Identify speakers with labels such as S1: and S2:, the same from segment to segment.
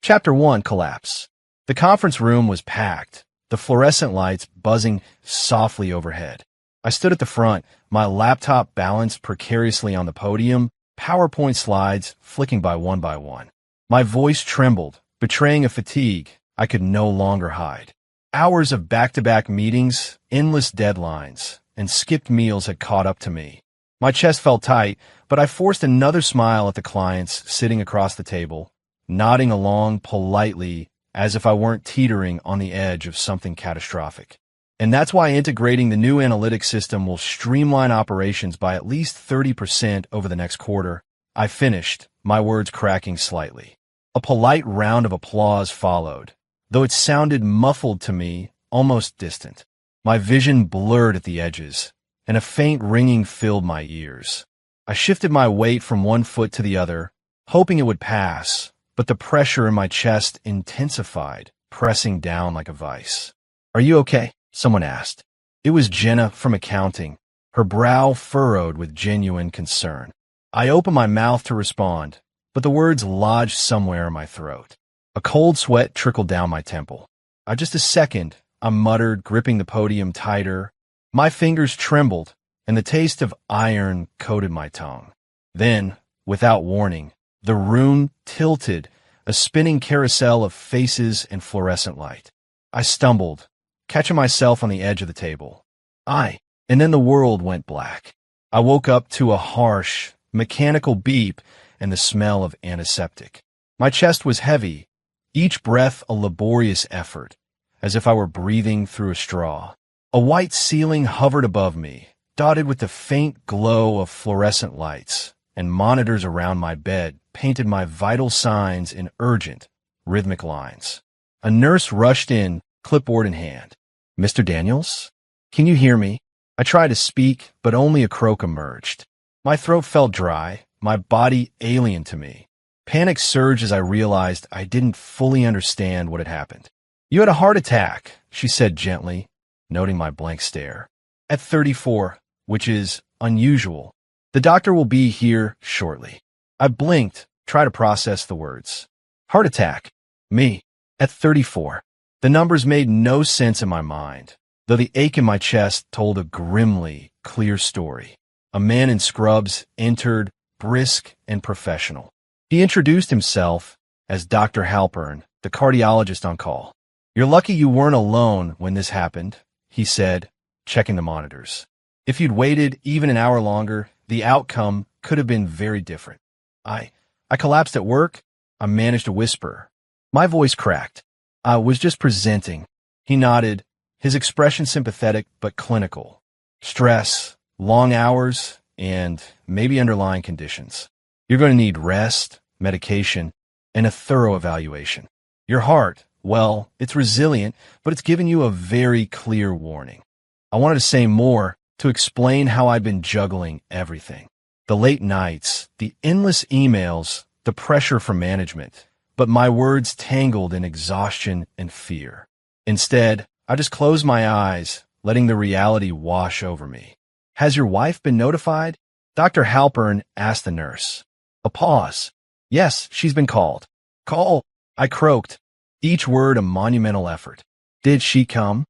S1: Chapter 1: Collapse. The conference room was packed, the fluorescent lights buzzing softly overhead. I stood at the front, my laptop balanced precariously on the podium, PowerPoint slides flicking by one. My voice trembled, betraying a fatigue I could no longer hide. Hours of back-to-back meetings, endless deadlines, and skipped meals had caught up to me. My chest felt tight, but I forced another smile at the clients sitting across the table, nodding along politely as if I weren't teetering on the edge of something catastrophic. And that's why integrating the new analytics system will streamline operations by at least 30% over the next quarter. I finished, my words cracking slightly. A polite round of applause followed, though it sounded muffled to me, almost distant. My vision blurred at the edges, and a faint ringing filled my ears. I shifted my weight from one foot to the other, hoping it would pass, but the pressure in my chest intensified, pressing down like a vice. "Are you okay?" someone asked. It was Jenna from accounting, her brow furrowed with genuine concern. I opened my mouth to respond, but the words lodged somewhere in my throat. A cold sweat trickled down my temple. Just a second," I muttered, gripping the podium tighter. My fingers trembled, and the taste of iron coated my tongue. Then, without warning, the room tilted, a spinning carousel of faces and fluorescent light. I stumbled, catching myself on the edge of the table. And then the world went black. I woke up to a harsh, mechanical beep and the smell of antiseptic. My chest was heavy, each breath a laborious effort, as if I were breathing through a straw. A white ceiling hovered above me, dotted with the faint glow of fluorescent lights, and monitors around my bed painted my vital signs in urgent, rhythmic lines. A nurse rushed in, clipboard in hand. "Mr. Daniels? Can you hear me?" I tried to speak, but only a croak emerged. My throat felt dry, my body alien to me. Panic surged as I realized I didn't fully understand what had happened. "You had a heart attack," she said gently, noting my blank stare. "At 34, which is unusual. The doctor will be here shortly." I blinked, tried to process the words. Heart attack. Me. At 34. The numbers made no sense in my mind, though the ache in my chest told a grimly clear story. A man in scrubs entered, brisk and professional. He introduced himself as Dr. Halpern, the cardiologist on call. "You're lucky you weren't alone when this happened," he said, checking the monitors. "If you'd waited even an hour longer, the outcome could have been very different." I collapsed at work. I managed to whisper. My voice cracked. "I was just presenting." He nodded, his expression sympathetic but clinical. "Stress, long hours, and maybe underlying conditions. You're going to need rest, medication, and a thorough evaluation. Your heart, well, it's resilient, but it's given you a very clear warning." I wanted to say more, to explain how I'd been juggling everything. The late nights, the endless emails, the pressure from management, but my words tangled in exhaustion and fear. Instead, I just closed my eyes, letting the reality wash over me. "Has your wife been notified?" Dr. Halpern asked the nurse. A pause. "Yes, she's been called." "Call," I croaked, each word a monumental effort. "Did she come?"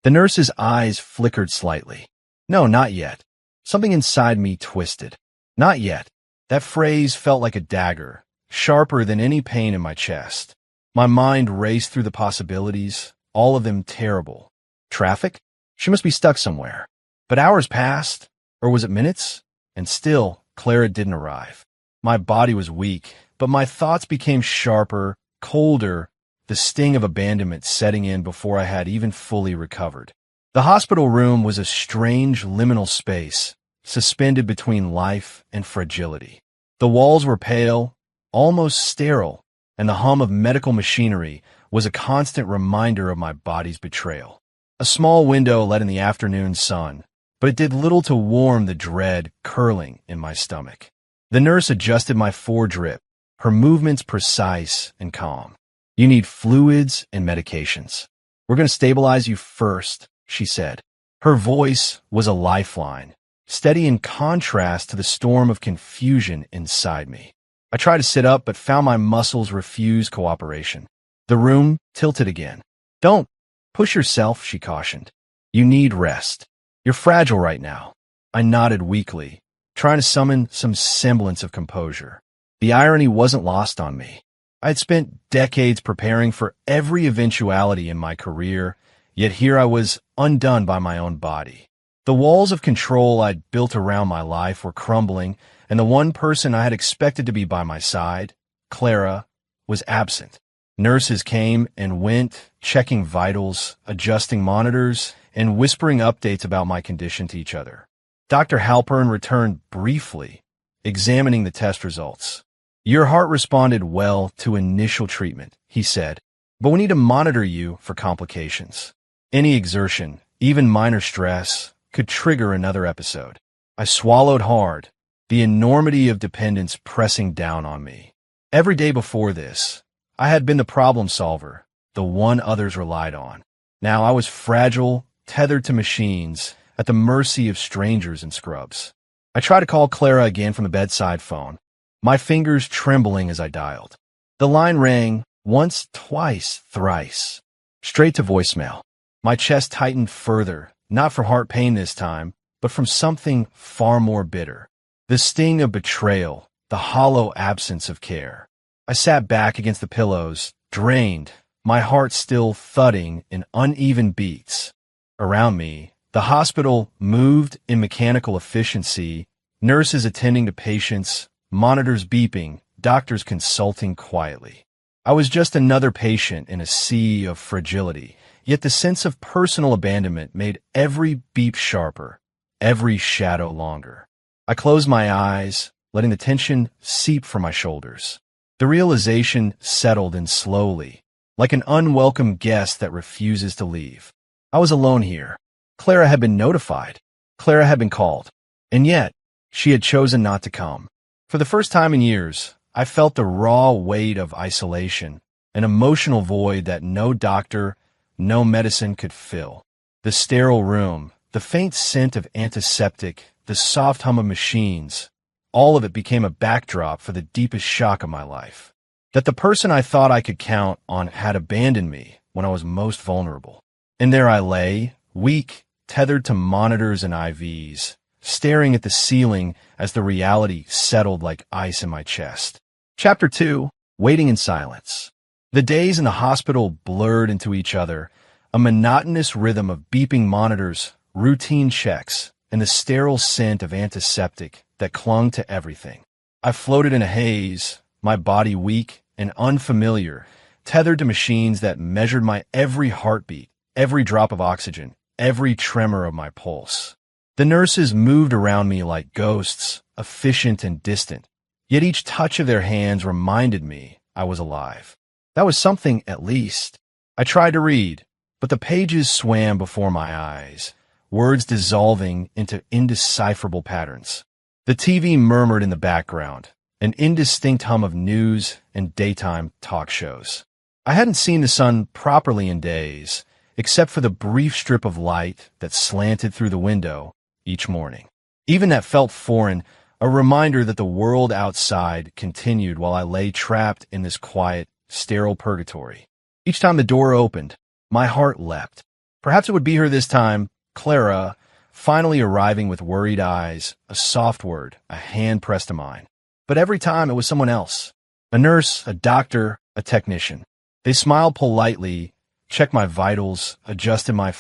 S1: The nurse's eyes flickered slightly. "No, not yet." Something inside me twisted. Not yet. That phrase felt like a dagger, sharper than any pain in my chest. My mind raced through the possibilities, all of them terrible. Traffic? She must be stuck somewhere. But hours passed, or was it minutes? And still, Clara didn't arrive. My body was weak, but my thoughts became sharper, colder, the sting of abandonment setting in before I had even fully recovered. The hospital room was a strange liminal space, suspended between life and fragility. The walls were pale, almost sterile, and the hum of medical machinery was a constant reminder of my body's betrayal. A small window let in the afternoon sun, but it did little to warm the dread curling in my stomach. The nurse adjusted my foredrip, her movements precise and calm. "You need fluids and medications. We're going to stabilize you first," she said. Her voice was a lifeline, steady in contrast to the storm of confusion inside me. I tried to sit up, but found my muscles refuse cooperation. The room tilted again. Don't push yourself, she cautioned. You need rest. You're fragile right now. I nodded weakly, trying to summon some semblance of composure. The irony wasn't lost on me. I had spent decades preparing for every eventuality in my career, yet here I was undone by my own body. The walls of control I'd built around my life were crumbling, and the one person I had expected to be by my side, Clara, was absent. Nurses came and went, checking vitals, adjusting monitors, and whispering updates about my condition to each other. Dr. Halpern returned briefly, examining the test results. Your heart responded well to initial treatment, he said, but we need to monitor you for complications. Any exertion, even minor stress, could trigger another episode. I swallowed hard, the enormity of dependence pressing down on me. Every day before this, I had been the problem solver, the one others relied on. Now I was fragile, tethered to machines, at the mercy of strangers and scrubs. I tried to call Clara again from the bedside phone, my fingers trembling as I dialed. The line rang once, twice, thrice, straight to voicemail. My chest tightened further, not from heart pain this time, but from something far more bitter. The sting of betrayal, the hollow absence of care. I sat back against the pillows, drained, my heart still thudding in uneven beats. Around me, the hospital moved in mechanical efficiency, nurses attending to patients, monitors beeping, doctors consulting quietly. I was just another patient in a sea of fragility, yet the sense of personal abandonment made every beep sharper, every shadow longer. I closed my eyes, letting the tension seep from my shoulders. The realization settled in slowly, like an unwelcome guest that refuses to leave. I was alone here. Clara had been notified. Clara had been called. And yet, she had chosen not to come. For the first time in years, I felt the raw weight of isolation, an emotional void that no doctor, no medicine could fill. The sterile room, the faint scent of antiseptic, the soft hum of machines, all of it became a backdrop for the deepest shock of my life. That the person I thought I could count on had abandoned me when I was most vulnerable. And there I lay, weak, tethered to monitors and IVs, staring at the ceiling as the reality settled like ice in my chest. Chapter 2, Waiting in Silence. The days in the hospital blurred into each other, a monotonous rhythm of beeping monitors, routine checks, and the sterile scent of antiseptic that clung to everything. I floated in a haze, my body weak and unfamiliar, tethered to machines that measured my every heartbeat, every drop of oxygen, every tremor of my pulse. The nurses moved around me like ghosts, efficient and distant, yet each touch of their hands reminded me I was alive. That was something, at least. I tried to read, but the pages swam before my eyes, words dissolving into indecipherable patterns. The TV murmured in the background, an indistinct hum of news and daytime talk shows. I hadn't seen the sun properly in days, except for the brief strip of light that slanted through the window each morning. Even that felt foreign, a reminder that the world outside continued while I lay trapped in this quiet, sterile purgatory. Each time the door opened, my heart leapt. Perhaps it would be her this time, Clara, finally arriving with worried eyes, a soft word, a hand pressed to mine. But every time it was someone else. A nurse, a doctor, a technician. They smiled politely, checked my vitals, adjusted my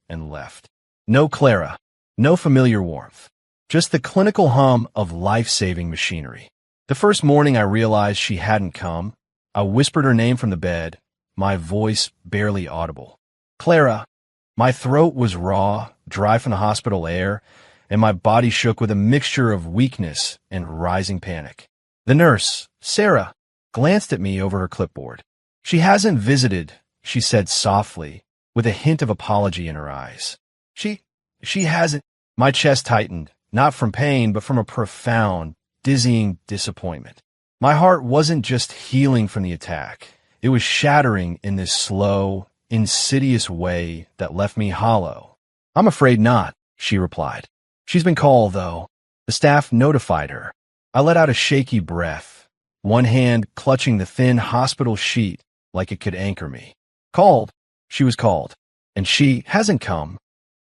S1: and left. No Clara, no familiar warmth. Just the clinical hum of life-saving machinery. The first morning I realized she hadn't come, I whispered her name from the bed, my voice barely audible. Clara. My throat was raw, dry from the hospital air, and my body shook with a mixture of weakness and rising panic. The nurse, Sarah, glanced at me over her clipboard. She hasn't visited, she said softly, with a hint of apology in her eyes. She hasn't. My chest tightened, not from pain, but from a profound, dizzying disappointment. My heart wasn't just healing from the attack. It was shattering in this slow, insidious way that left me hollow. I'm afraid not, she replied. She's been called, though. The staff notified her. I let out a shaky breath, one hand clutching the thin hospital sheet like it could anchor me. Called. She was called. And she hasn't come.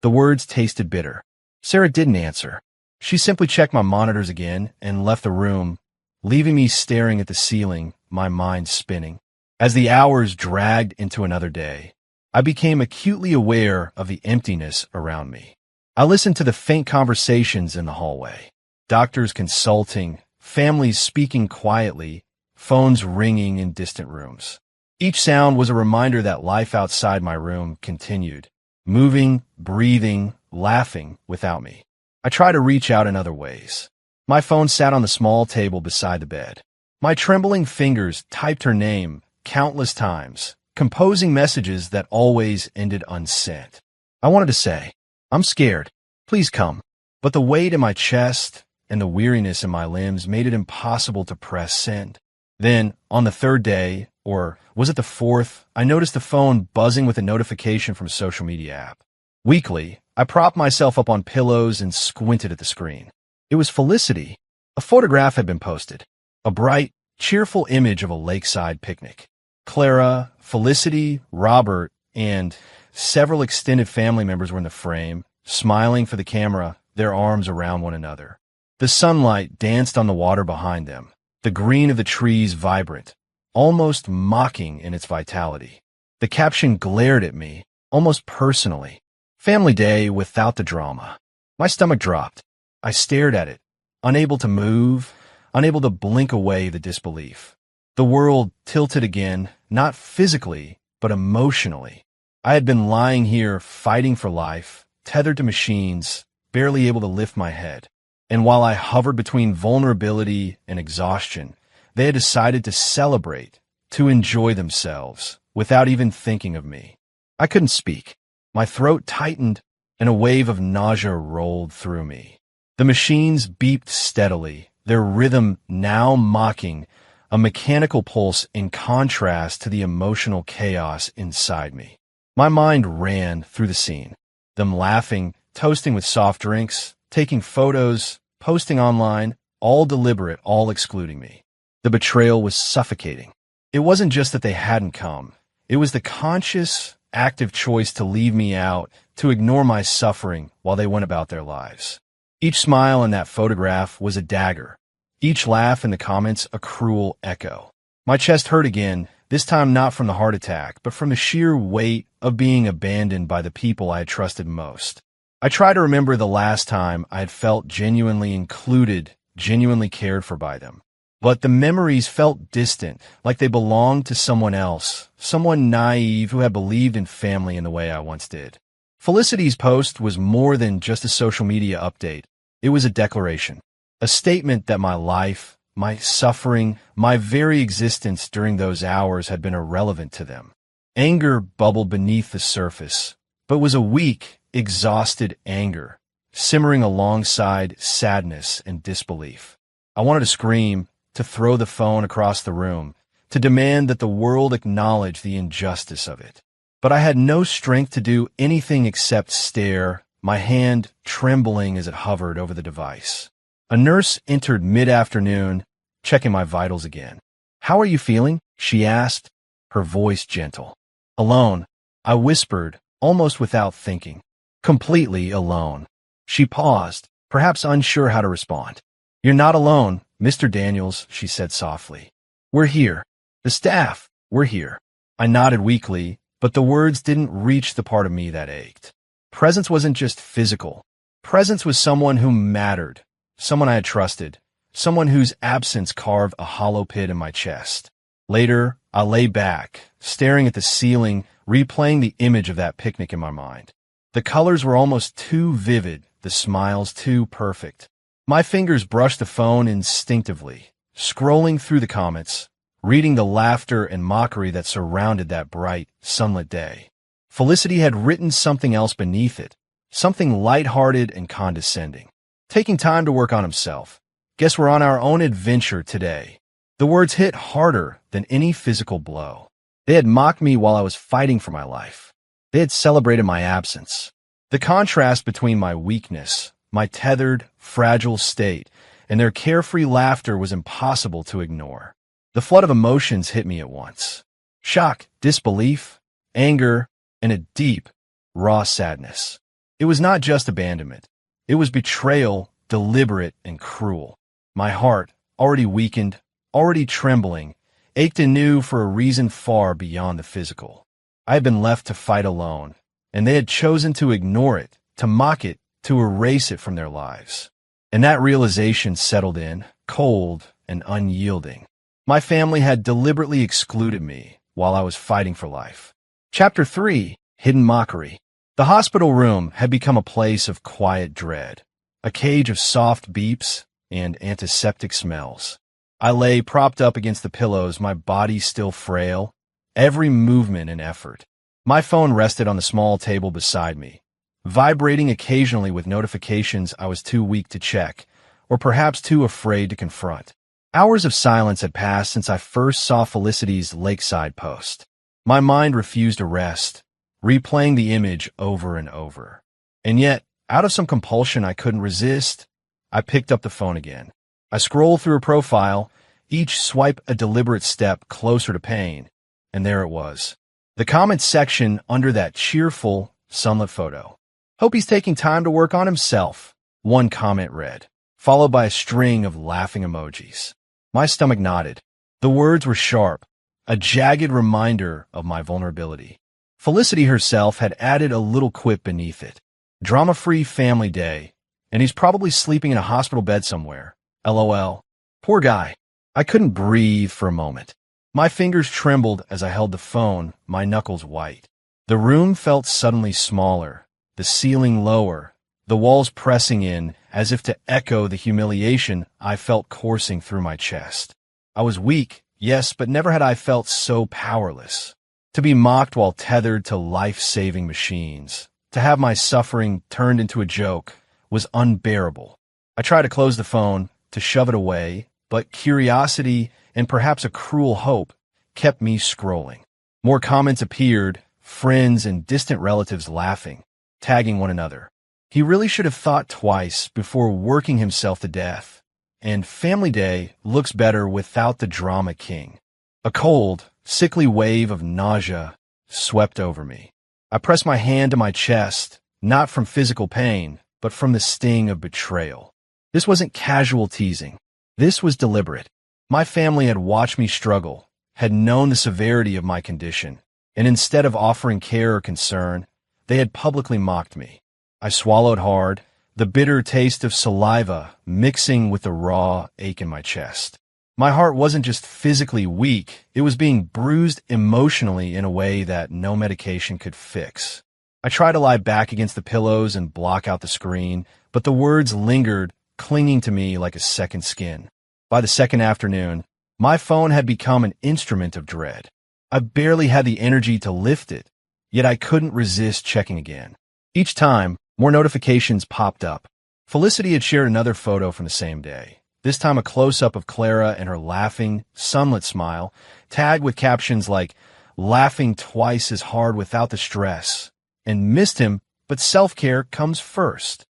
S1: The words tasted bitter. Sarah didn't answer. She simply checked my monitors again and left the room, leaving me staring at the ceiling, my mind spinning. As the hours dragged into another day, I became acutely aware of the emptiness around me. I listened to the faint conversations in the hallway. Doctors consulting, families speaking quietly, phones ringing in distant rooms. Each sound was a reminder that life outside my room continued, moving, breathing, laughing without me. I tried to reach out in other ways. My phone sat on the small table beside the bed. My trembling fingers typed her name countless times, composing messages that always ended unsent. I wanted to say, "I'm scared. Please come." But the weight in my chest and the weariness in my limbs made it impossible to press send. Then, on the third day, or was it the fourth, I noticed the phone buzzing with a notification from a social media app. Weakly, I propped myself up on pillows and squinted at the screen. It was Felicity. A photograph had been posted. A bright, cheerful image of a lakeside picnic. Clara, Felicity, Robert, and several extended family members were in the frame, smiling for the camera, their arms around one another. The sunlight danced on the water behind them, the green of the trees vibrant, almost mocking in its vitality. The caption glared at me, almost personally. Family day without the drama. My stomach dropped. I stared at it, unable to move, unable to blink away the disbelief. The world tilted again, not physically, but emotionally. I had been lying here fighting for life, tethered to machines, barely able to lift my head. And while I hovered between vulnerability and exhaustion, they had decided to celebrate, to enjoy themselves, without even thinking of me. I couldn't speak. My throat tightened, and a wave of nausea rolled through me. The machines beeped steadily, their rhythm now mocking a mechanical pulse in contrast to the emotional chaos inside me. My mind ran through the scene. Them laughing, toasting with soft drinks, taking photos, posting online, all deliberate, all excluding me. The betrayal was suffocating. It wasn't just that they hadn't come. It was the conscious, active choice to leave me out, to ignore my suffering while they went about their lives. Each smile in that photograph was a dagger. Each laugh in the comments a cruel echo. My chest hurt again, this time not from the heart attack, but from the sheer weight of being abandoned by the people I had trusted most. I tried to remember the last time I had felt genuinely included, genuinely cared for by them. But the memories felt distant, like they belonged to someone else, someone naive who had believed in family in the way I once did. Felicity's post was more than just a social media update. It was a declaration, a statement that my life, my suffering, my very existence during those hours had been irrelevant to them. Anger bubbled beneath the surface, but was a weak, exhausted anger, simmering alongside sadness and disbelief. I wanted to scream, to throw the phone across the room, to demand that the world acknowledge the injustice of it. But I had no strength to do anything except stare, my hand trembling as it hovered over the device. A nurse entered mid-afternoon, checking my vitals again. "How are you feeling?" she asked, her voice gentle. "Alone," I whispered, almost without thinking. "Completely alone." She paused, perhaps unsure how to respond. "You're not alone, Mr. Daniels," she said softly. "We're here. The staff, we're here." I nodded weakly, but the words didn't reach the part of me that ached. Presence wasn't just physical. Presence was someone who mattered, someone I had trusted, someone whose absence carved a hollow pit in my chest. Later, I lay back, staring at the ceiling, replaying the image of that picnic in my mind. The colors were almost too vivid, the smiles too perfect. My fingers brushed the phone instinctively, scrolling through the comments, reading the laughter and mockery that surrounded that bright, sunlit day. Felicity had written something else beneath it, something lighthearted and condescending. "Taking time to work on himself. Guess we're on our own adventure today." The words hit harder than any physical blow. They had mocked me while I was fighting for my life. They had celebrated my absence. The contrast between my weakness, my tethered, fragile state, and their carefree laughter was impossible to ignore. The flood of emotions hit me at once. Shock, disbelief, anger, and a deep, raw sadness. It was not just abandonment. It was betrayal, deliberate and cruel. My heart, already weakened, already trembling, ached anew for a reason far beyond the physical. I had been left to fight alone, and they had chosen to ignore it, to mock it, to erase it from their lives. And that realization settled in, cold and unyielding. My family had deliberately excluded me while I was fighting for life. Chapter 3: Hidden Mockery. The hospital room had become a place of quiet dread, a cage of soft beeps and antiseptic smells. I lay propped up against the pillows, my body still frail, every movement an effort. My phone rested on the small table beside me, vibrating occasionally with notifications I was too weak to check, or perhaps too afraid to confront. Hours of silence had passed since I first saw Felicity's lakeside post. My mind refused to rest, replaying the image over and over. And yet, out of some compulsion I couldn't resist, I picked up the phone again. I scrolled through her profile, each swipe a deliberate step closer to pain, and there it was. The comments section under that cheerful, sunlit photo. "Hope he's taking time to work on himself," one comment read, followed by a string of laughing emojis. My stomach knotted. The words were sharp, a jagged reminder of my vulnerability. Felicity herself had added a little quip beneath it. "Drama-free family day, and he's probably sleeping in a hospital bed somewhere. LOL. Poor guy." I couldn't breathe for a moment. My fingers trembled as I held the phone, my knuckles white. The room felt suddenly smaller, the ceiling lower, the walls pressing in as if to echo the humiliation I felt coursing through my chest. I was weak, yes, but never had I felt so powerless. To be mocked while tethered to life-saving machines, to have my suffering turned into a joke, was unbearable. I tried to close the phone, to shove it away, but curiosity and perhaps a cruel hope kept me scrolling. More comments appeared, friends and distant relatives laughing, tagging one another. He really should have thought twice before working himself to death. And Family Day looks better without the drama king. A cold, sickly wave of nausea swept over me. I pressed my hand to my chest, not from physical pain, but from the sting of betrayal. This wasn't casual teasing. This was deliberate. My family had watched me struggle, had known the severity of my condition, and instead of offering care or concern, they had publicly mocked me. I swallowed hard, the bitter taste of saliva mixing with the raw ache in my chest. My heart wasn't just physically weak, it was being bruised emotionally in a way that no medication could fix. I tried to lie back against the pillows and block out the screen, but the words lingered, clinging to me like a second skin. By the second afternoon, my phone had become an instrument of dread. I barely had the energy to lift it, yet I couldn't resist checking again. Each time, more notifications popped up. Felicity had shared another photo from the same day, this time a close-up of Clara and her laughing, sunlit smile, tagged with captions like, "Laughing twice as hard without the stress," and "Missed him, but self-care comes first."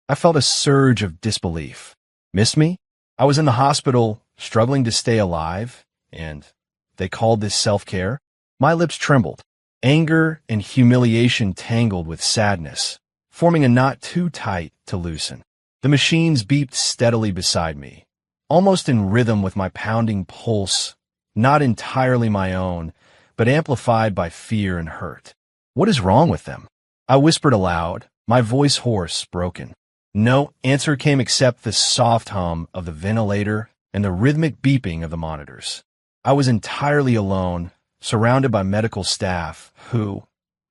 S1: I felt a surge of disbelief. Missed me? I was in the hospital, struggling to stay alive, and they called this self-care? My lips trembled. Anger and humiliation tangled with sadness, forming a knot too tight to loosen. The machines beeped steadily beside me, almost in rhythm with my pounding pulse, not entirely my own, but amplified by fear and hurt. What is wrong with them? I whispered aloud, my voice hoarse, broken. No answer came except the soft hum of the ventilator and the rhythmic beeping of the monitors. I was entirely alone, surrounded by medical staff who,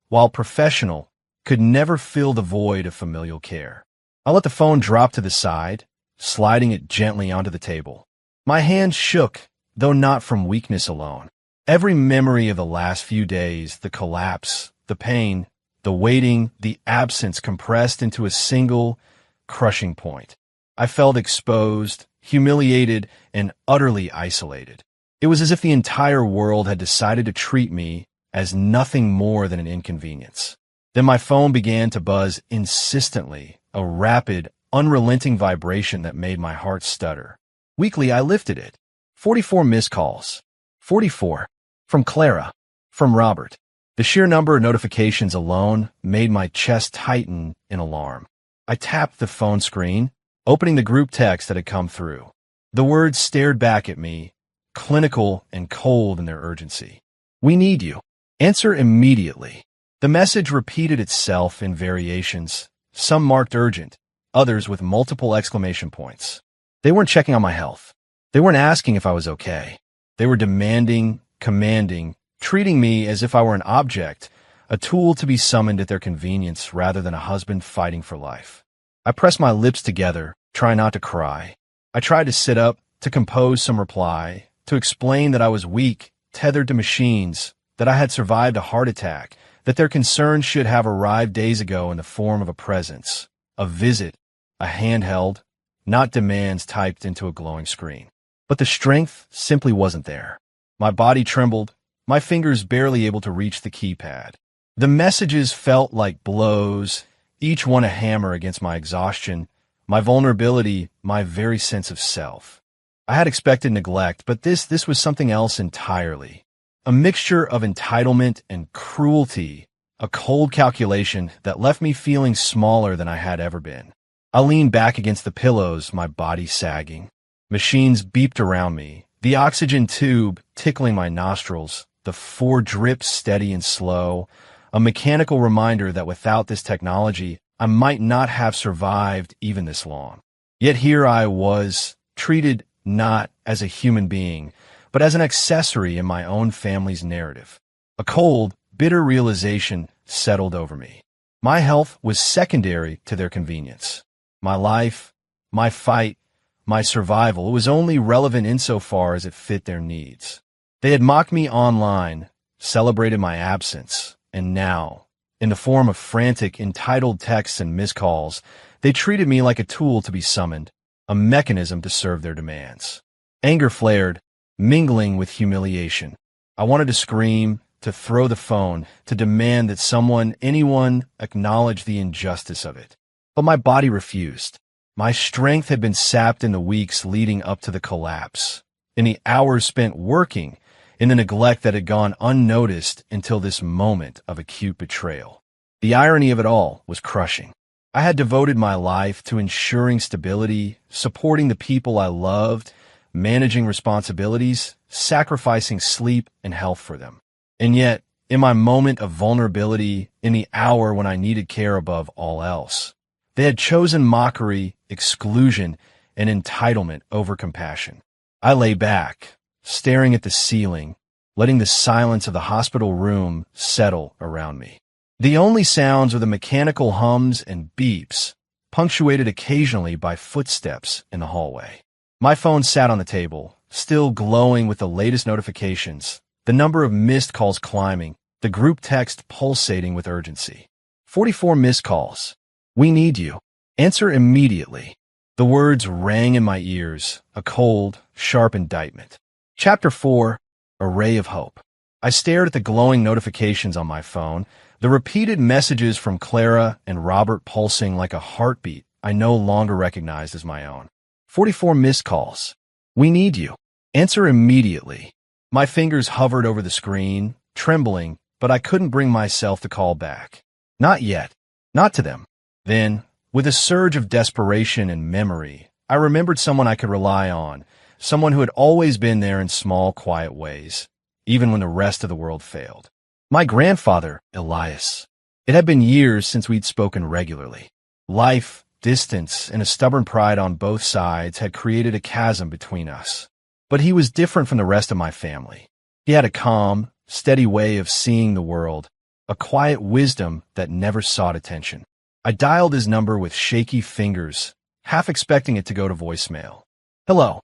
S1: while professional, could never fill the void of familial care. I let the phone drop to the side, sliding it gently onto the table. My hands shook, though not from weakness alone. Every memory of the last few days, the collapse, the pain, the waiting, the absence compressed into a single, crushing point. I felt exposed, humiliated, and utterly isolated. It was as if the entire world had decided to treat me as nothing more than an inconvenience. Then my phone began to buzz insistently, a rapid, unrelenting vibration that made my heart stutter. Weakly, I lifted it. 44 missed calls. 44. From Clara. From Robert. The sheer number of notifications alone made my chest tighten in alarm. I tapped the phone screen, opening the group text that had come through. The words stared back at me, clinical and cold in their urgency. We need you. Answer immediately. The message repeated itself in variations, some marked urgent, others with multiple exclamation points. They weren't checking on my health. They weren't asking if I was okay. They were demanding, commanding, treating me as if I were an object, a tool to be summoned at their convenience rather than a husband fighting for life. I pressed my lips together, trying not to cry. I tried to sit up, to compose some reply, to explain that I was weak, tethered to machines, that I had survived a heart attack, that their concerns should have arrived days ago in the form of a presence, a visit, a handheld, not demands typed into a glowing screen. But the strength simply wasn't there. My body trembled, my fingers barely able to reach the keypad. The messages felt like blows, each one a hammer against my exhaustion, my vulnerability, my very sense of self. I had expected neglect, but this was something else entirely. A mixture of entitlement and cruelty, a cold calculation that left me feeling smaller than I had ever been. I leaned back against the pillows, my body sagging. Machines beeped around me, the oxygen tube tickling my nostrils, the 4 drips steady and slow, a mechanical reminder that without this technology, I might not have survived even this long. Yet here I was, treated not as a human being, but as an accessory in my own family's narrative. A cold, bitter realization settled over me. My health was secondary to their convenience. My life, my fight, my survival was only relevant insofar as it fit their needs. They had mocked me online, celebrated my absence, and now, in the form of frantic, entitled texts and missed calls, they treated me like a tool to be summoned, a mechanism to serve their demands. Anger flared, mingling with humiliation. I wanted to scream, to throw the phone, to demand that someone, anyone, acknowledge the injustice of it. But my body refused. My strength had been sapped in the weeks leading up to the collapse, in the hours spent working, in the neglect that had gone unnoticed until this moment of acute betrayal. The irony of it all was crushing. I had devoted my life to ensuring stability, supporting the people I loved, managing responsibilities, sacrificing sleep and health for them. And yet, in my moment of vulnerability, in the hour when I needed care above all else, they had chosen mockery, exclusion, and entitlement over compassion. I lay back, staring at the ceiling, letting the silence of the hospital room settle around me. The only sounds were the mechanical hums and beeps, punctuated occasionally by footsteps in the hallway. My phone sat on the table, still glowing with the latest notifications, the number of missed calls climbing, the group text pulsating with urgency. 44 missed calls. We need you. Answer immediately. The words rang in my ears, a cold, sharp indictment. Chapter 4, A Ray of Hope. I stared at the glowing notifications on my phone, the repeated messages from Clara and Robert pulsing like a heartbeat I no longer recognized as my own. 44 missed calls. We need you. Answer immediately. My fingers hovered over the screen, trembling, but I couldn't bring myself to call back. Not yet. Not to them. Then, with a surge of desperation and memory, I remembered someone I could rely on, someone who had always been there in small, quiet ways, even when the rest of the world failed. My grandfather, Elias. It had been years since we'd spoken regularly. Life, distance, and a stubborn pride on both sides had created a chasm between us. But he was different from the rest of my family. He had a calm, steady way of seeing the world, a quiet wisdom that never sought attention. I dialed his number with shaky fingers, half expecting it to go to voicemail. Hello.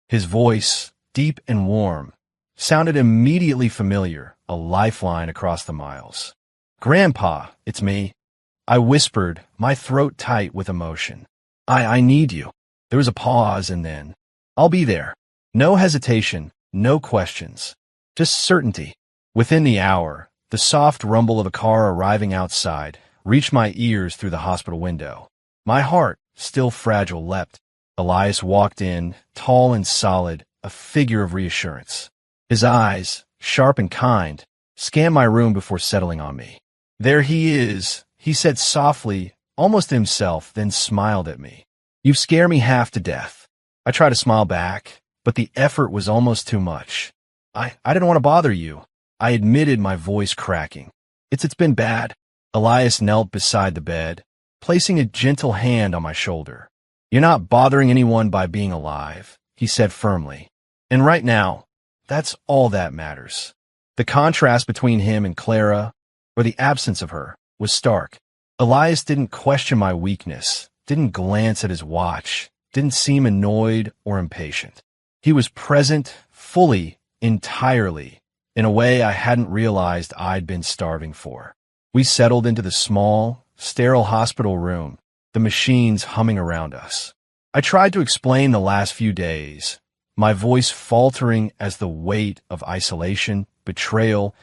S1: His voice, deep and warm, sounded immediately familiar, a lifeline across the miles. Grandpa, it's me. I whispered, my throat tight with emotion. I need you. There was a pause and then, I'll be there. No hesitation, no questions, just certainty. Within the hour, the soft rumble of a car arriving outside reached my ears through the hospital window. My heart, still fragile, leapt. Elias walked in, tall and solid, a figure of reassurance. His eyes, sharp and kind, scanned my room before settling on me. "There he is," he said softly, almost to himself, then smiled at me. "You scare me half to death." I tried to smile back, but the effort was almost too much. I didn't want to bother you," I admitted, my voice cracking. It's been bad." Elias knelt beside the bed, placing a gentle hand on my shoulder. "You're not bothering anyone by being alive," he said firmly. "And right now, that's all that matters." The contrast between him and Clara, or the absence of her, was stark. Elias didn't question my weakness, didn't glance at his watch, didn't seem annoyed or impatient. He was present, fully, entirely, in a way I hadn't realized I'd been starving for. We settled into the small, sterile hospital room, the machines humming around us. I tried to explain the last few days, my voice faltering as the weight of isolation, betrayal,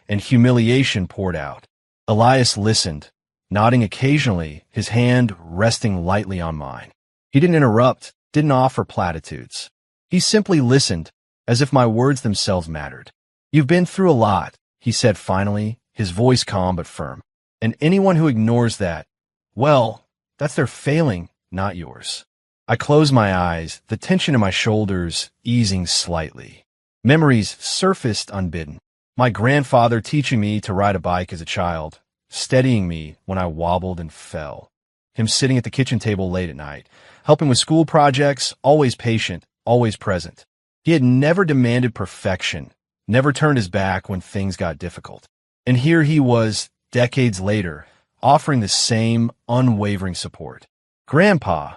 S1: and humiliation poured out. Elias listened, nodding occasionally, his hand resting lightly on mine. He didn't interrupt, didn't offer platitudes. He simply listened, as if my words themselves mattered. "You've been through a lot," he said finally, his voice calm but firm. "And anyone who ignores that, well, that's their failing, not yours." I closed my eyes, the tension in my shoulders easing slightly. Memories surfaced unbidden. My grandfather teaching me to ride a bike as a child, steadying me when I wobbled and fell. Him sitting at the kitchen table late at night, helping with school projects, always patient, always present. He had never demanded perfection, never turned his back when things got difficult. And here he was, decades later, offering the same unwavering support. "Grandpa,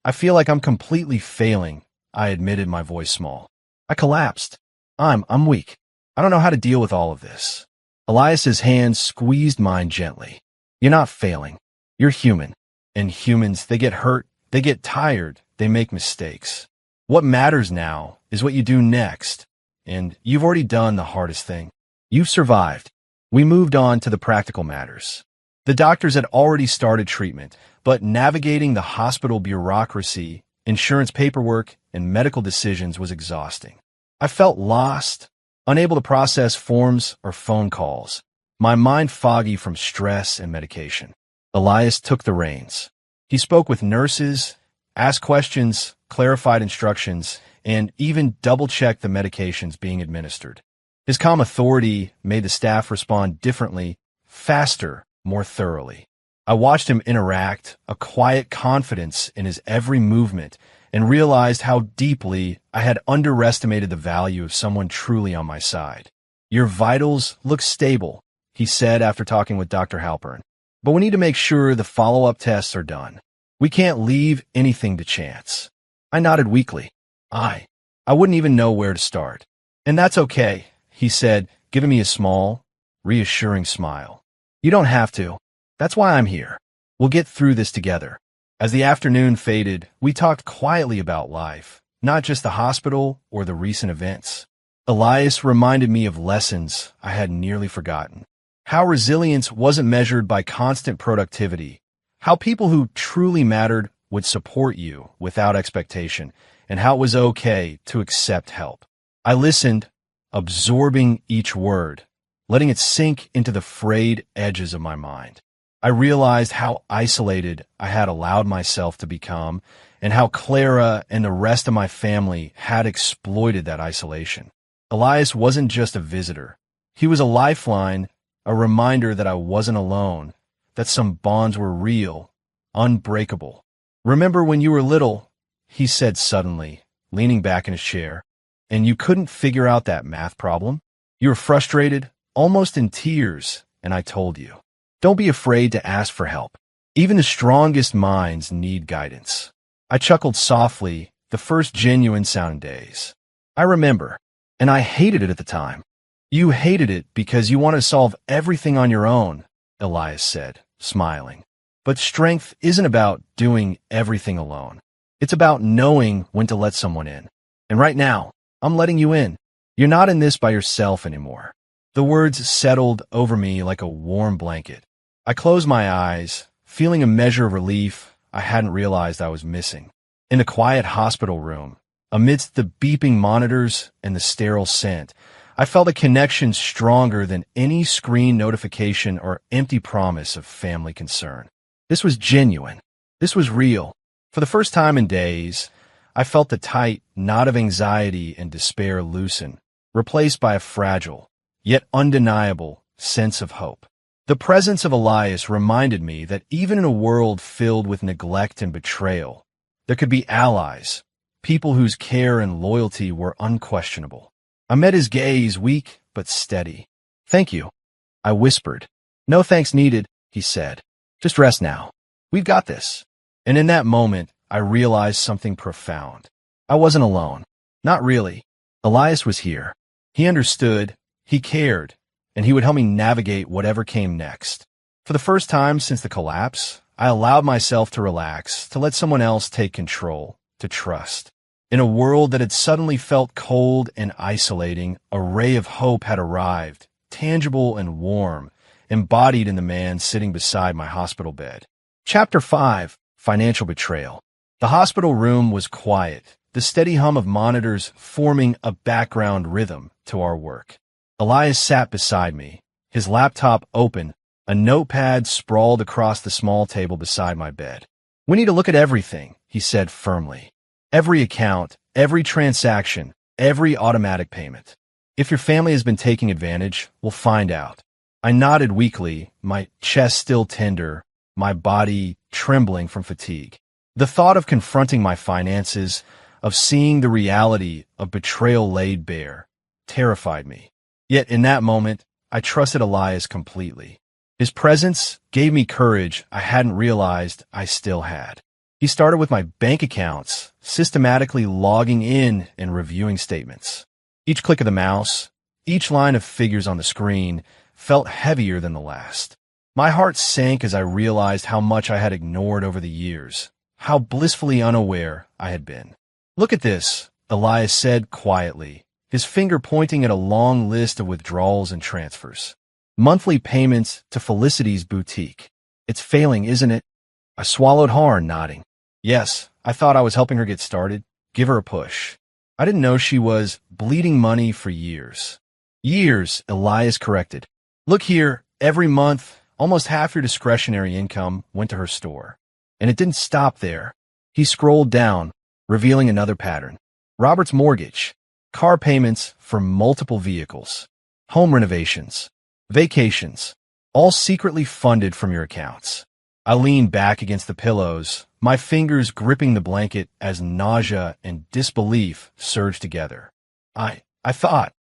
S1: I feel like I'm completely failing," I admitted, my voice small. "I collapsed. I'm weak. I don't know how to deal with all of this." Elias's hand squeezed mine gently. "You're not failing. You're human. And humans, they get hurt, they get tired, they make mistakes. What matters now is what you do next. And you've already done the hardest thing. You've survived." We moved on to the practical matters. The doctors had already started treatment, but navigating the hospital bureaucracy, insurance paperwork, and medical decisions was exhausting. I felt lost, unable to process forms or phone calls, my mind foggy from stress and medication. Elias took the reins. He spoke with nurses, asked questions, clarified instructions, and even double-checked the medications being administered. His calm authority made the staff respond differently, faster, more thoroughly. I watched him interact, a quiet confidence in his every movement, and realized how deeply I had underestimated the value of someone truly on my side. "Your vitals look stable," he said after talking with Dr. Halpern. "But we need to make sure the follow-up tests are done. We can't leave anything to chance." I nodded weakly. I wouldn't even know where to start. "And that's okay," he said, giving me a small, reassuring smile. "You don't have to. That's why I'm here. We'll get through this together." As the afternoon faded, we talked quietly about life, not just the hospital or the recent events. Elias reminded me of lessons I had nearly forgotten. How resilience wasn't measured by constant productivity. How people who truly mattered would support you without expectation, and how it was okay to accept help. I listened, absorbing each word, letting it sink into the frayed edges of my mind. I realized how isolated I had allowed myself to become, and how Clara and the rest of my family had exploited that isolation. Elias wasn't just a visitor. He was a lifeline, a reminder that I wasn't alone, that some bonds were real, unbreakable. "Remember when you were little," he said suddenly, leaning back in his chair, "and you couldn't figure out that math problem? You were frustrated, almost in tears, and I told you. Don't be afraid to ask for help. Even the strongest minds need guidance." I chuckled softly, the first genuine sound in days. "I remember, and I hated it at the time." "You hated it because you wanted to solve everything on your own," Elias said, smiling. "But strength isn't about doing everything alone. It's about knowing when to let someone in. And right now, I'm letting you in. You're not in this by yourself anymore." The words settled over me like a warm blanket. I closed my eyes, feeling a measure of relief I hadn't realized I was missing. In the quiet hospital room, Amidst the beeping monitors and the sterile scent, I felt a connection stronger than any screen notification or empty promise of family concern. This was genuine. This was real. For the first time in days, I felt the tight knot of anxiety and despair loosen, replaced by a fragile, yet undeniable, sense of hope. The presence of Elias reminded me that even in a world filled with neglect and betrayal, there could be allies, people whose care and loyalty were unquestionable. I met his gaze, weak but steady. "Thank you," I whispered. "No thanks needed," he said. "Just rest now. We've got this." And in that moment, I realized something profound. I wasn't alone. Not really. Elias was here. He understood, he cared, and he would help me navigate whatever came next. For the first time since the collapse, I allowed myself to relax, to let someone else take control, to trust. In a world that had suddenly felt cold and isolating, a ray of hope had arrived, tangible and warm, embodied in the man sitting beside my hospital bed. Chapter 5: Financial Betrayal. The hospital room was quiet, the steady hum of monitors forming a background rhythm to our work. Elias sat beside me, his laptop open, a notepad sprawled across the small table beside my bed. "We need to look at everything," he said firmly. "Every account, every transaction, every automatic payment. If your family has been taking advantage, we'll find out." I nodded weakly, my chest still tender, my body trembling from fatigue. The thought of confronting my finances, of seeing the reality of betrayal laid bare, terrified me. Yet in that moment, I trusted Elias completely. His presence gave me courage I hadn't realized I still had. He started with my bank accounts, systematically logging in and reviewing statements. Each click of the mouse, each line of figures on the screen, felt heavier than the last. My heart sank as I realized how much I had ignored over the years, how blissfully unaware I had been. "Look at this," Elias said quietly, his finger pointing at a long list of withdrawals and transfers. "Monthly payments to Felicity's boutique. It's failing, isn't it?" I swallowed hard, nodding. Yes, I thought I was helping her get started, give her a push. I didn't know she was bleeding money for years. "Years," Elias corrected. "Look here, every month, almost half your discretionary income went to her store." And it didn't stop there. He scrolled down, revealing another pattern. Robert's mortgage, car payments for multiple vehicles, home renovations, vacations, all secretly funded from your accounts. I leaned back against the pillows, my fingers gripping the blanket as nausea and disbelief surged together. I thought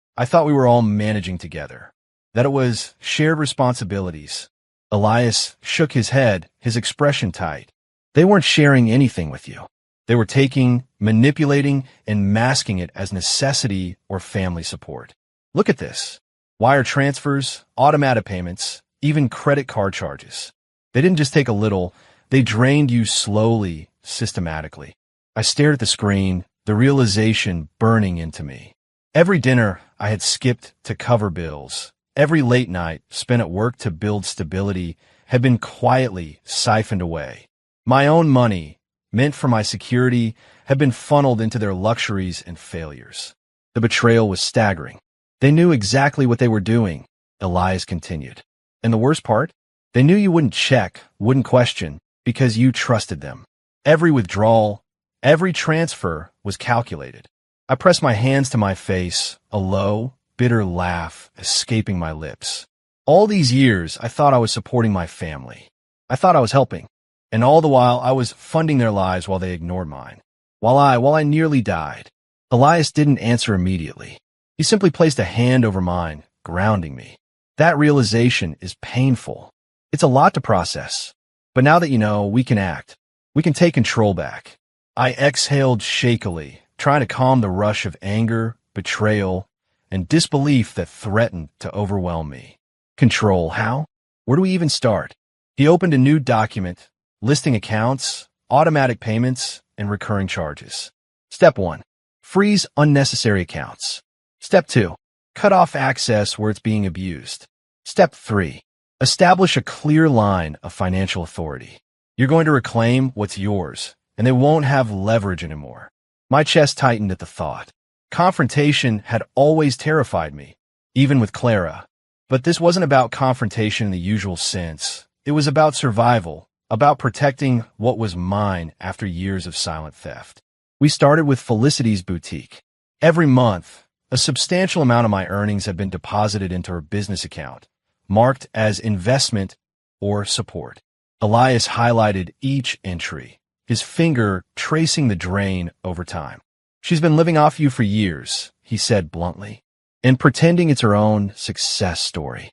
S1: we were all managing together, that it was shared responsibilities. Elias shook his head, his expression tight. "They weren't sharing anything with you. They were taking, manipulating, and masking it as necessity or family support. Look at this. Wire transfers, automatic payments, even credit card charges. They didn't just take a little, they drained you slowly, systematically." I stared at the screen, the realization burning into me. Every dinner I had skipped to cover bills, every late night spent at work to build stability, had been quietly siphoned away. My own money, meant for my security, had been funneled into their luxuries and failures. The betrayal was staggering. "They knew exactly what they were doing," Elias continued. "And the worst part? They knew you wouldn't check, wouldn't question, because you trusted them. Every withdrawal, every transfer was calculated." I pressed my hands to my face, a low, bitter laugh escaping my lips. All these years, I thought I was supporting my family. I thought I was helping. And all the while, I was funding their lives while they ignored mine. While I nearly died. Elias didn't answer immediately. He simply placed a hand over mine, grounding me. That realization is painful. It's a lot to process. But now that you know, we can act. We can take control back. I exhaled shakily, trying to calm the rush of anger, betrayal, and disbelief that threatened to overwhelm me. Control, how? Where do we even start? He opened a new document, listing accounts, automatic payments, and recurring charges. Step 1. Freeze unnecessary accounts. Step 2. Cut off access where it's being abused. Step 3. Establish a clear line of financial authority. You're going to reclaim what's yours, and they won't have leverage anymore. My chest tightened at the thought. Confrontation had always terrified me, even with Clara. But this wasn't about confrontation in the usual sense. It was about survival, about protecting what was mine after years of silent theft. We started with Felicity's boutique. Every month, a substantial amount of my earnings had been deposited into her business account, marked as investment or support. Elias highlighted each entry, his finger tracing the drain over time. "She's been living off you for years," he said bluntly, "and pretending it's her own success story."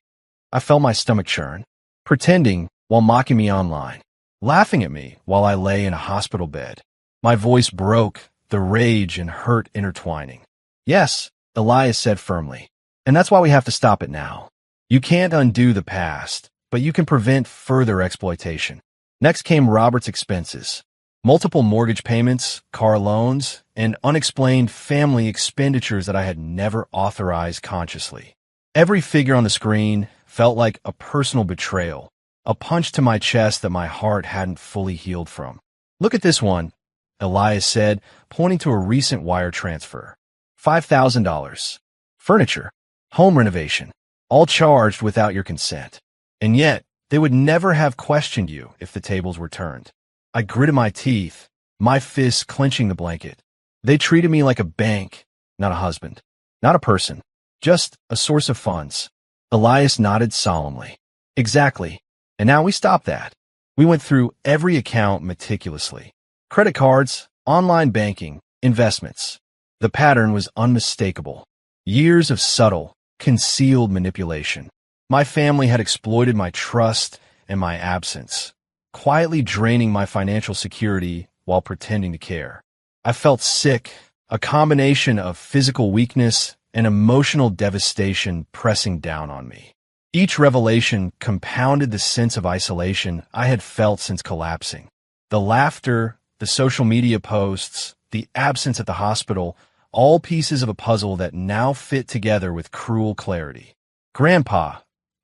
S1: I felt my stomach churn. Pretending while mocking me online, laughing at me while I lay in a hospital bed. My voice broke, the rage and hurt intertwining. "Yes," Elias said firmly, "and that's why we have to stop it now. You can't undo the past, but you can prevent further exploitation." Next came Robert's expenses. Multiple mortgage payments, car loans, and unexplained family expenditures that I had never authorized consciously. Every figure on the screen felt like a personal betrayal, a punch to my chest that my heart hadn't fully healed from. "Look at this one," Elias said, pointing to a recent wire transfer. $5,000. Furniture, home renovation, all charged without your consent. And yet, they would never have questioned you if the tables were turned. I gritted my teeth, my fists clenching the blanket. They treated me like a bank, not a husband, not a person, just a source of funds. Elias nodded solemnly. "Exactly. And now we stopped that. We went through every account meticulously. Credit cards, online banking, investments. The pattern was unmistakable. Years of subtle, concealed manipulation. My family had exploited my trust and my absence, quietly draining my financial security while pretending to care. I felt sick, a combination of physical weakness and emotional devastation pressing down on me. Each revelation compounded the sense of isolation I had felt since collapsing. The laughter, the social media posts, the absence at the hospital, all pieces of a puzzle that now fit together with cruel clarity. "Grandpa,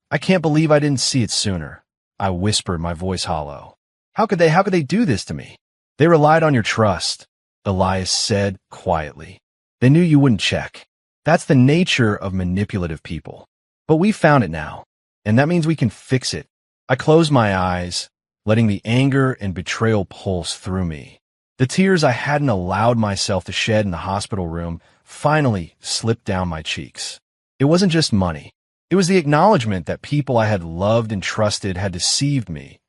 S1: I can't believe I didn't see it sooner," I whispered, my voice hollow. How could they do this to me?" "They relied on your trust," Elias said quietly. "They knew you wouldn't check. That's the nature of manipulative people. But we found it now, and that means we can fix it." I closed my eyes, letting the anger and betrayal pulse through me. The tears I hadn't allowed myself to shed in the hospital room finally slipped down my cheeks. It wasn't just money. It was the acknowledgement that people I had loved and trusted had deceived me,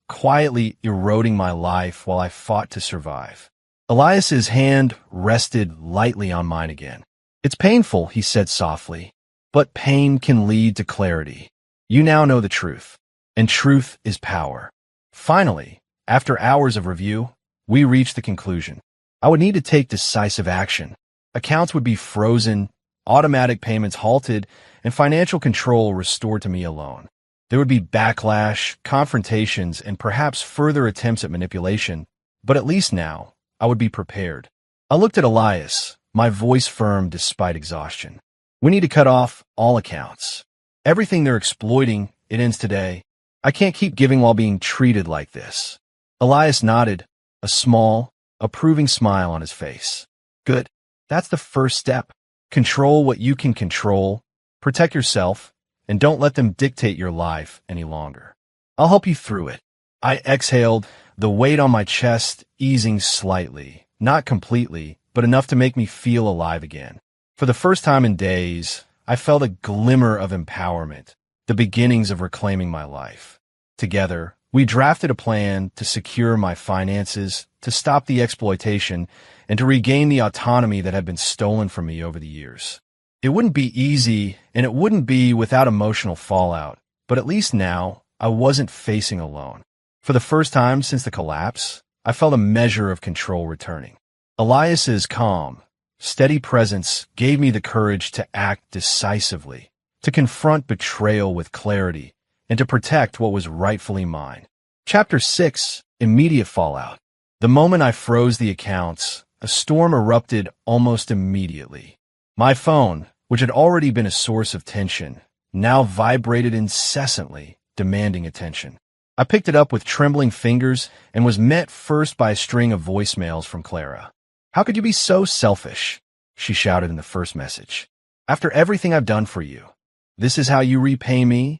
S1: quietly eroding my life while I fought to survive. Elias's hand rested lightly on mine again. "It's painful," he said softly, "but pain can lead to clarity. You now know the truth, and truth is power." Finally, after hours of review, we reached the conclusion. I would need to take decisive action. Accounts would be frozen, automatic payments halted, and financial control restored to me alone. There would be backlash, confrontations, and perhaps further attempts at manipulation, but at least now, I would be prepared. I looked at Elias, my voice firm despite exhaustion. "We need to cut off all accounts. Everything they're exploiting, it ends today. I can't keep giving while being treated like this." Elias nodded, a small, approving smile on his face. "Good. That's the first step. Control what you can control, protect yourself, and don't let them dictate your life any longer. I'll help you through it." I exhaled, the weight on my chest easing slightly, not completely, but enough to make me feel alive again. For the first time in days, I felt a glimmer of empowerment, the beginnings of reclaiming my life. Together, we drafted a plan to secure my finances, to stop the exploitation, and to regain the autonomy that had been stolen from me over the years. It wouldn't be easy, and it wouldn't be without emotional fallout, but at least now, I wasn't facing alone. For the first time since the collapse, I felt a measure of control returning. Elias's calm, steady presence gave me the courage to act decisively, to confront betrayal with clarity, and to protect what was rightfully mine. Chapter 6: Immediate Fallout. The moment I froze the accounts, a storm erupted almost immediately. My phone, which had already been a source of tension, now vibrated incessantly, demanding attention. I picked it up with trembling fingers and was met first by a string of voicemails from Clara. How could you be so selfish? She shouted in the first message. After everything I've done for you, this is how you repay me?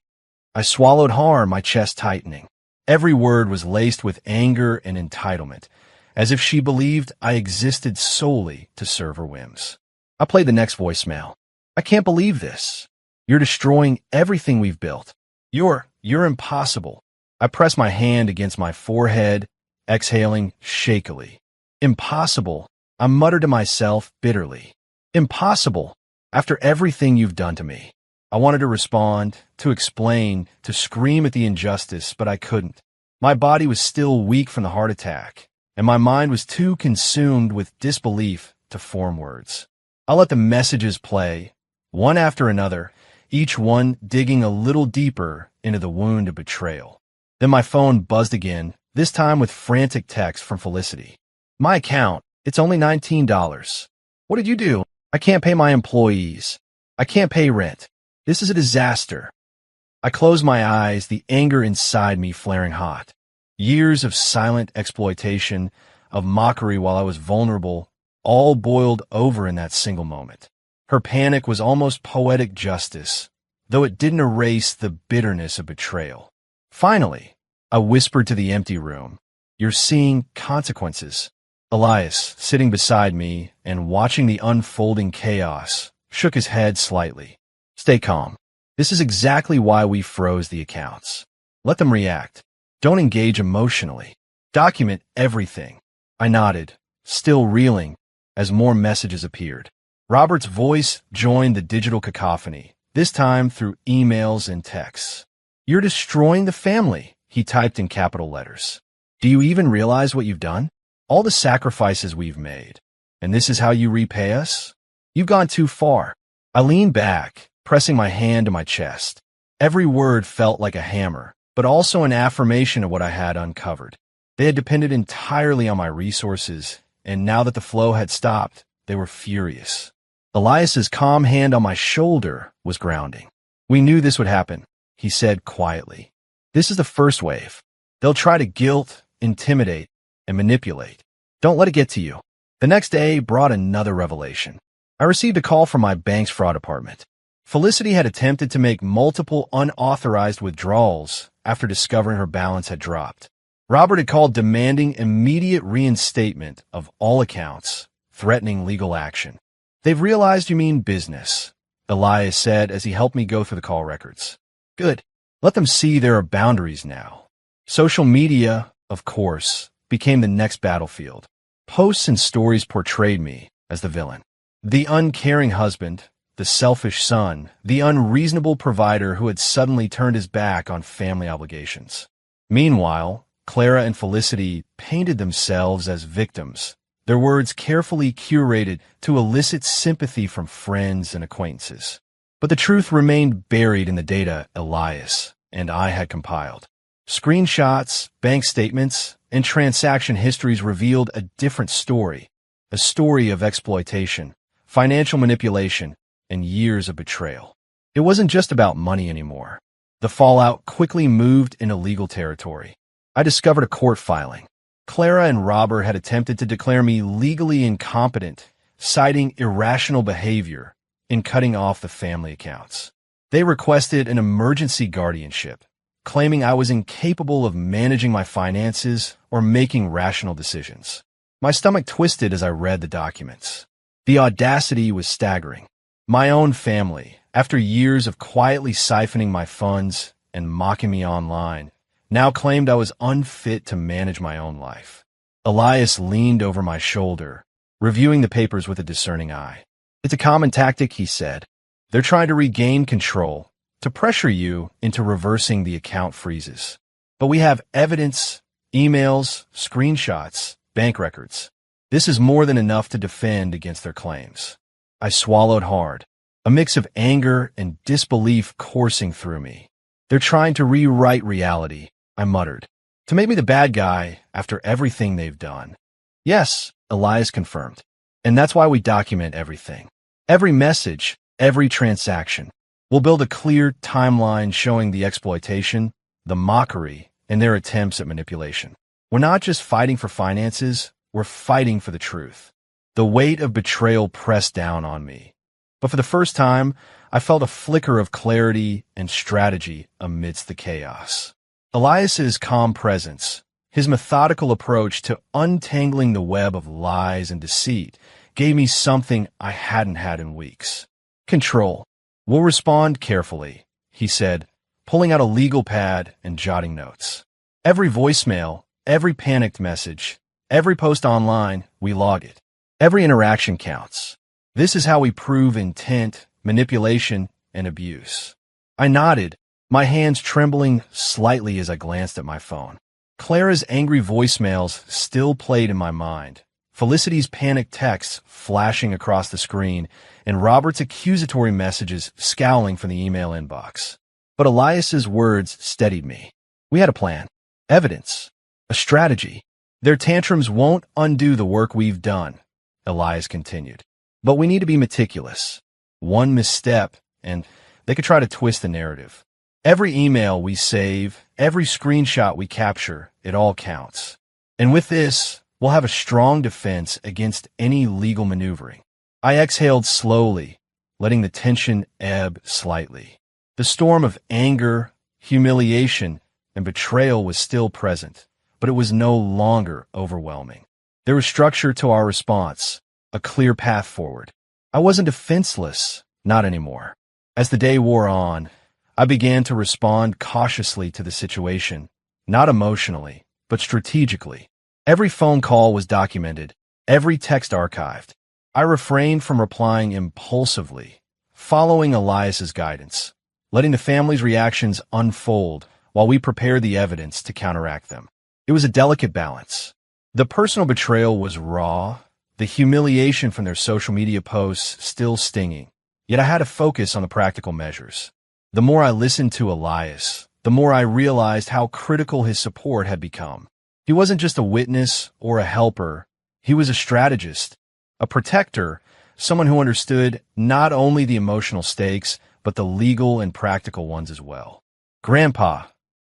S1: I swallowed hard, my chest tightening. Every word was laced with anger and entitlement, as if she believed I existed solely to serve her whims. I played the next voicemail. I can't believe this. You're destroying everything we've built. You're impossible. I pressed my hand against my forehead, exhaling shakily. Impossible, I muttered to myself bitterly. Impossible, after everything you've done to me. I wanted to respond, to explain, to scream at the injustice, but I couldn't. My body was still weak from the heart attack, and my mind was too consumed with disbelief to form words. I let the messages play, one after another, each one digging a little deeper into the wound of betrayal. Then my phone buzzed again, this time with frantic text from Felicity. My account, it's only $19. What did you do? I can't pay my employees. I can't pay rent. This is a disaster. I closed my eyes, the anger inside me flaring hot. Years of silent exploitation, of mockery while I was vulnerable, all boiled over in that single moment. Her panic was almost poetic justice, though it didn't erase the bitterness of betrayal. Finally, I whispered to the empty room, "You're seeing consequences." Elias, sitting beside me and watching the unfolding chaos, shook his head slightly. "Stay calm. This is exactly why we froze the accounts. Let them react. Don't engage emotionally. Document everything." I nodded, still reeling, as more messages appeared. Robert's voice joined the digital cacophony, this time through emails and texts. "You're destroying the family," he typed in capital letters. "Do you even realize what you've done? All the sacrifices we've made. And this is how you repay us? You've gone too far." I leaned back, pressing my hand to my chest. Every word felt like a hammer, but also an affirmation of what I had uncovered. They had depended entirely on my resources, and now that the flow had stopped, they were furious. Elias's calm hand on my shoulder was grounding. "We knew this would happen," he said quietly. "This is the first wave. They'll try to guilt, intimidate, and manipulate. Don't let it get to you." The next day brought another revelation. I received a call from my bank's fraud department. Felicity had attempted to make multiple unauthorized withdrawals after discovering her balance had dropped. Robert had called demanding immediate reinstatement of all accounts, threatening legal action. "They've realized you mean business," Elias said as he helped me go through the call records. "Good. Let them see there are boundaries now." Social media, of course, became the next battlefield. Posts and stories portrayed me as the villain. The uncaring husband, the selfish son, the unreasonable provider who had suddenly turned his back on family obligations. Meanwhile, Clara and Felicity painted themselves as victims, their words carefully curated to elicit sympathy from friends and acquaintances. But the truth remained buried in the data Elias and I had compiled. Screenshots, bank statements, and transaction histories revealed a different story, a story of exploitation, financial manipulation, and years of betrayal. It wasn't just about money anymore. The fallout quickly moved into legal territory. I discovered a court filing. Clara and Robert had attempted to declare me legally incompetent, citing irrational behavior in cutting off the family accounts. They requested an emergency guardianship, claiming I was incapable of managing my finances or making rational decisions. My stomach twisted as I read the documents. The audacity was staggering. My own family, after years of quietly siphoning my funds and mocking me online, now claimed I was unfit to manage my own life. Elias leaned over my shoulder, reviewing the papers with a discerning eye. "It's a common tactic," he said. "They're trying to regain control, to pressure you into reversing the account freezes. But we have evidence, emails, screenshots, bank records. This is more than enough to defend against their claims." I swallowed hard, a mix of anger and disbelief coursing through me. "They're trying to rewrite reality," I muttered, "to make me the bad guy after everything they've done." "Yes," Elias confirmed. "And that's why we document everything. Every message, every transaction. We'll build a clear timeline showing the exploitation, the mockery, and their attempts at manipulation. We're not just fighting for finances, we're fighting for the truth." The weight of betrayal pressed down on me. But for the first time, I felt a flicker of clarity and strategy amidst the chaos. Elias's calm presence, his methodical approach to untangling the web of lies and deceit, gave me something I hadn't had in weeks. Control. We'll respond carefully, he said, pulling out a legal pad and jotting notes. Every voicemail, every panicked message, every post online, we log it. Every interaction counts. This is how we prove intent, manipulation, and abuse. I nodded, my hands trembling slightly as I glanced at my phone. Clara's angry voicemails still played in my mind, Felicity's panicked texts flashing across the screen, and Robert's accusatory messages scowling from the email inbox. But Elias's words steadied me. We had a plan, evidence, a strategy. Their tantrums won't undo the work we've done, Elias continued. But we need to be meticulous. One misstep, and they could try to twist the narrative. Every email we save, every screenshot we capture, it all counts. And with this, we'll have a strong defense against any legal maneuvering. I exhaled slowly, letting the tension ebb slightly. The storm of anger, humiliation, and betrayal was still present, but it was no longer overwhelming. There was structure to our response, a clear path forward. I wasn't defenseless, not anymore. As the day wore on, I began to respond cautiously to the situation, not emotionally, but strategically. Every phone call was documented, every text archived. I refrained from replying impulsively, following Elias's guidance, letting the family's reactions unfold while we prepared the evidence to counteract them. It was a delicate balance. The personal betrayal was raw, the humiliation from their social media posts still stinging, yet I had to focus on the practical measures. The more I listened to Elias, the more I realized how critical his support had become. He wasn't just a witness or a helper, he was a strategist, a protector, someone who understood not only the emotional stakes, but the legal and practical ones as well. Grandpa,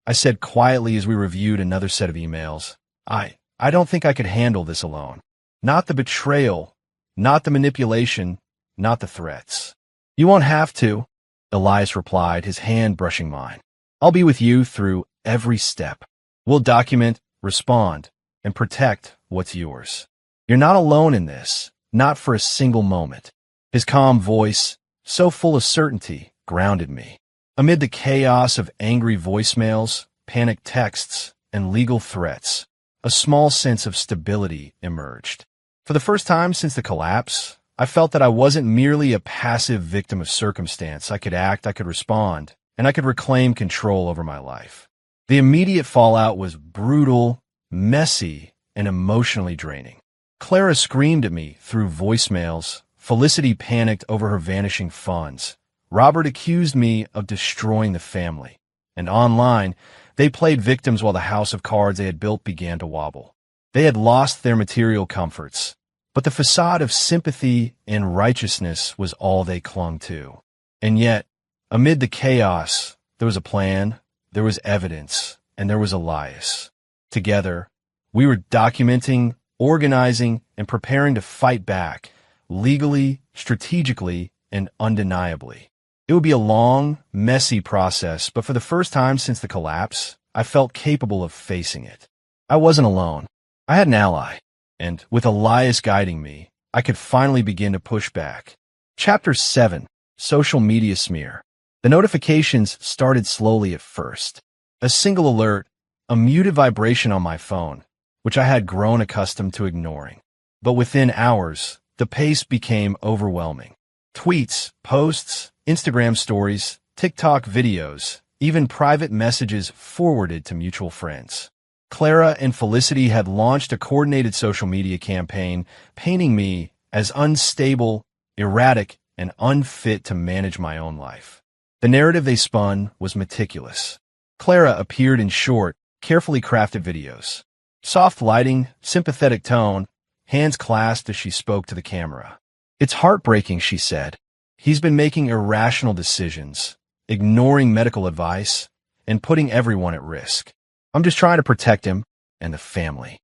S1: I said quietly as we reviewed another set of emails, I don't think I could handle this alone. Not the betrayal, not the manipulation, not the threats. You won't have to, Elias replied, his hand brushing mine. I'll be with you through every step. We'll document, respond, and protect what's yours. You're not alone in this, not for a single moment. His calm voice, so full of certainty, grounded me. Amid the chaos of angry voicemails, panicked texts, and legal threats, a small sense of stability emerged. For the first time since the collapse, I felt that I wasn't merely a passive victim of circumstance. I could act, I could respond, and I could reclaim control over my life. The immediate fallout was brutal, messy, and emotionally draining. Clara screamed at me through voicemails. Felicity panicked over her vanishing funds. Robert accused me of destroying the family. And online, they played victims while the house of cards they had built began to wobble. They had lost their material comforts, but the facade of sympathy and righteousness was all they clung to. And yet, amid the chaos, there was a plan, there was evidence, and there was Elias. Together, we were documenting, organizing, and preparing to fight back, legally, strategically, and undeniably. It would be a long, messy process, but for the first time since the collapse, I felt capable of facing it. I wasn't alone. I had an ally, and with Elias guiding me, I could finally begin to push back. Chapter 7, Social Media Smear. The notifications started slowly at first. A single alert, a muted vibration on my phone, which I had grown accustomed to ignoring. But within hours, the pace became overwhelming. Tweets, posts, Instagram stories, TikTok videos, even private messages forwarded to mutual friends. Clara and Felicity had launched a coordinated social media campaign painting me as unstable, erratic, and unfit to manage my own life. The narrative they spun was meticulous. Clara appeared in short, carefully crafted videos. Soft lighting, sympathetic tone, hands clasped as she spoke to the camera. It's heartbreaking, she said. He's been making irrational decisions, ignoring medical advice, and putting everyone at risk. I'm just trying to protect him and the family.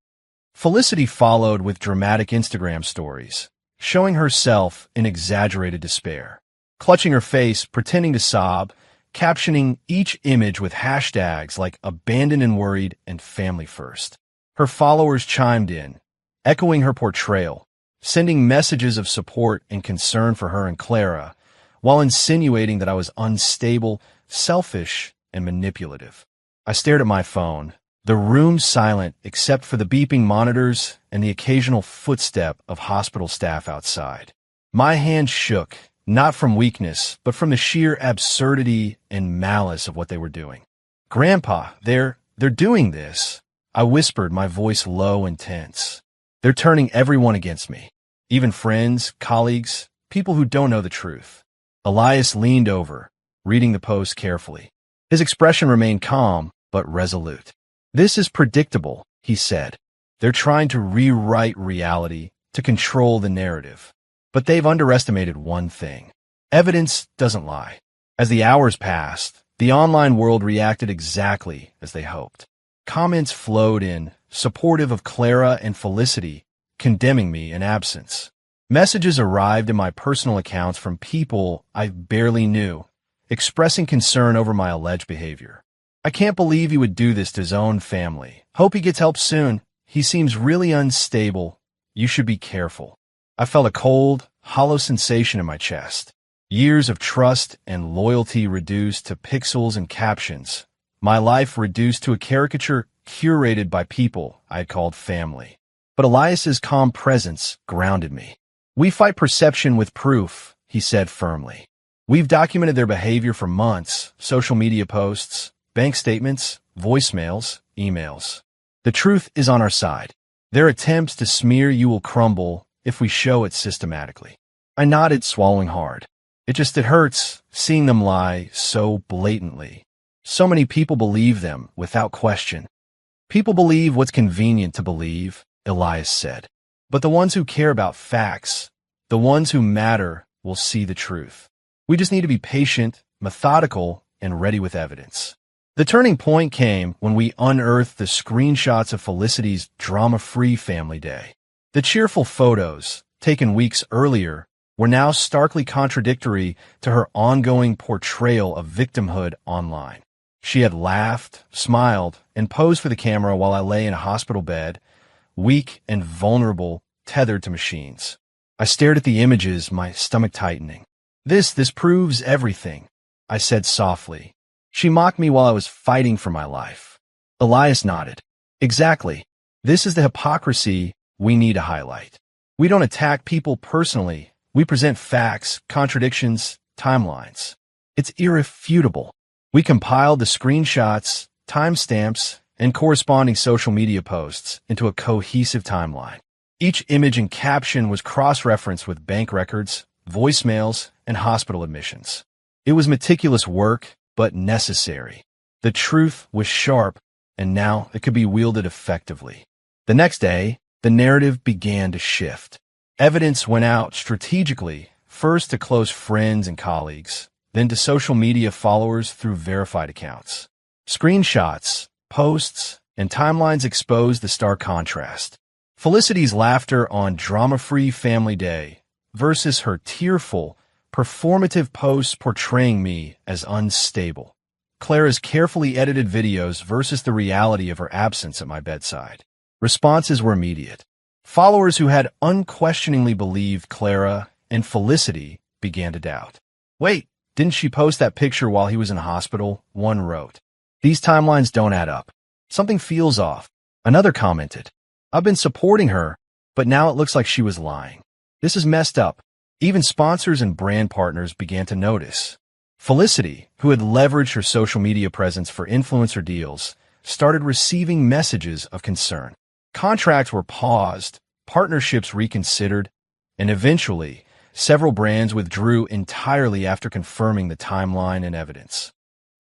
S1: Felicity followed with dramatic Instagram stories, showing herself in exaggerated despair, clutching her face, pretending to sob, captioning each image with hashtags like abandoned and worried and family first. Her followers chimed in, echoing her portrayal, sending messages of support and concern for her and Clara, while insinuating that I was unstable, selfish, and manipulative. I stared at my phone, the room silent except for the beeping monitors and the occasional footstep of hospital staff outside. My hand shook, not from weakness, but from the sheer absurdity and malice of what they were doing. "Grandpa, they're doing this," I whispered, my voice low and tense. "They're turning everyone against me, even friends, colleagues, people who don't know the truth." Elias leaned over, reading the post carefully. His expression remained calm, but resolute. "This is predictable," he said. "They're trying to rewrite reality, to control the narrative. But they've underestimated one thing. Evidence doesn't lie." As the hours passed, the online world reacted exactly as they hoped. Comments flowed in, supportive of Clara and Felicity, condemning me in absence. Messages arrived in my personal accounts from people I barely knew, expressing concern over my alleged behavior. "I can't believe he would do this to his own family. Hope he gets help soon. He seems really unstable. You should be careful." I felt a cold, hollow sensation in my chest. Years of trust and loyalty reduced to pixels and captions. My life reduced to a caricature curated by people I had called family. But Elias's calm presence grounded me. "We fight perception with proof," he said firmly. "We've documented their behavior for months, social media posts, bank statements, voicemails, emails. The truth is on our side. Their attempts to smear you will crumble if we show it systematically." I nodded, swallowing hard. It hurts seeing them lie so blatantly. So many people believe them without question. "People believe what's convenient to believe," Elias said. "But the ones who care about facts, the ones who matter, will see the truth. We just need to be patient, methodical, and ready with evidence." The turning point came when we unearthed the screenshots of Felicity's drama-free family day. The cheerful photos, taken weeks earlier, were now starkly contradictory to her ongoing portrayal of victimhood online. She had laughed, smiled, and posed for the camera while I lay in a hospital bed, weak and vulnerable, tethered to machines. I stared at the images, my stomach tightening. This proves everything," I said softly. She mocked me while I was fighting for my life. Elias nodded. "Exactly. This is the hypocrisy we need to highlight. We don't attack people personally. We present facts, contradictions, timelines. It's irrefutable." We compiled the screenshots, timestamps, and corresponding social media posts into a cohesive timeline. Each image and caption was cross-referenced with bank records, voicemails, and hospital admissions. It was meticulous work, but necessary. The truth was sharp, and now it could be wielded effectively. The next day, the narrative began to shift. Evidence went out strategically, first to close friends and colleagues, then to social media followers through verified accounts. Screenshots, posts, and timelines exposed the stark contrast. Felicity's laughter on drama-free family day versus her tearful, performative posts portraying me as unstable. Clara's carefully edited videos versus the reality of her absence at my bedside. Responses were immediate. Followers who had unquestioningly believed Clara and Felicity began to doubt. "Wait, didn't she post that picture while he was in hospital?" one wrote. "These timelines don't add up. Something feels off." Another commented, "I've been supporting her, but now it looks like she was lying. This is messed up." Even sponsors and brand partners began to notice. Felicity, who had leveraged her social media presence for influencer deals, started receiving messages of concern. Contracts were paused, partnerships reconsidered, and eventually, several brands withdrew entirely after confirming the timeline and evidence.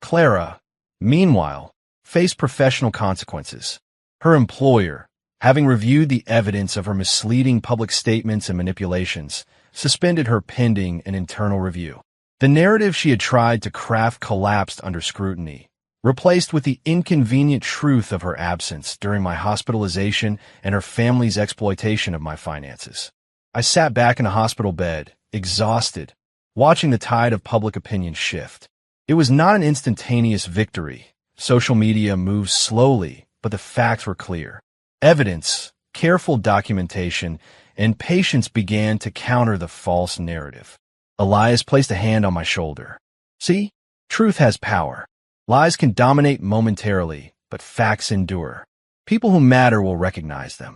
S1: Clara, meanwhile, faced professional consequences. Her employer, having reviewed the evidence of her misleading public statements and manipulations, suspended her pending an internal review. The narrative she had tried to craft collapsed under scrutiny, replaced with the inconvenient truth of her absence during my hospitalization and her family's exploitation of my finances. I sat back in a hospital bed, exhausted, watching the tide of public opinion shift. It was not an instantaneous victory. Social media moved slowly, but the facts were clear. Evidence, careful documentation, and patience began to counter the false narrative. Elias placed a hand on my shoulder. See, truth has power. Lies can dominate momentarily, but facts endure. People who matter will recognize them.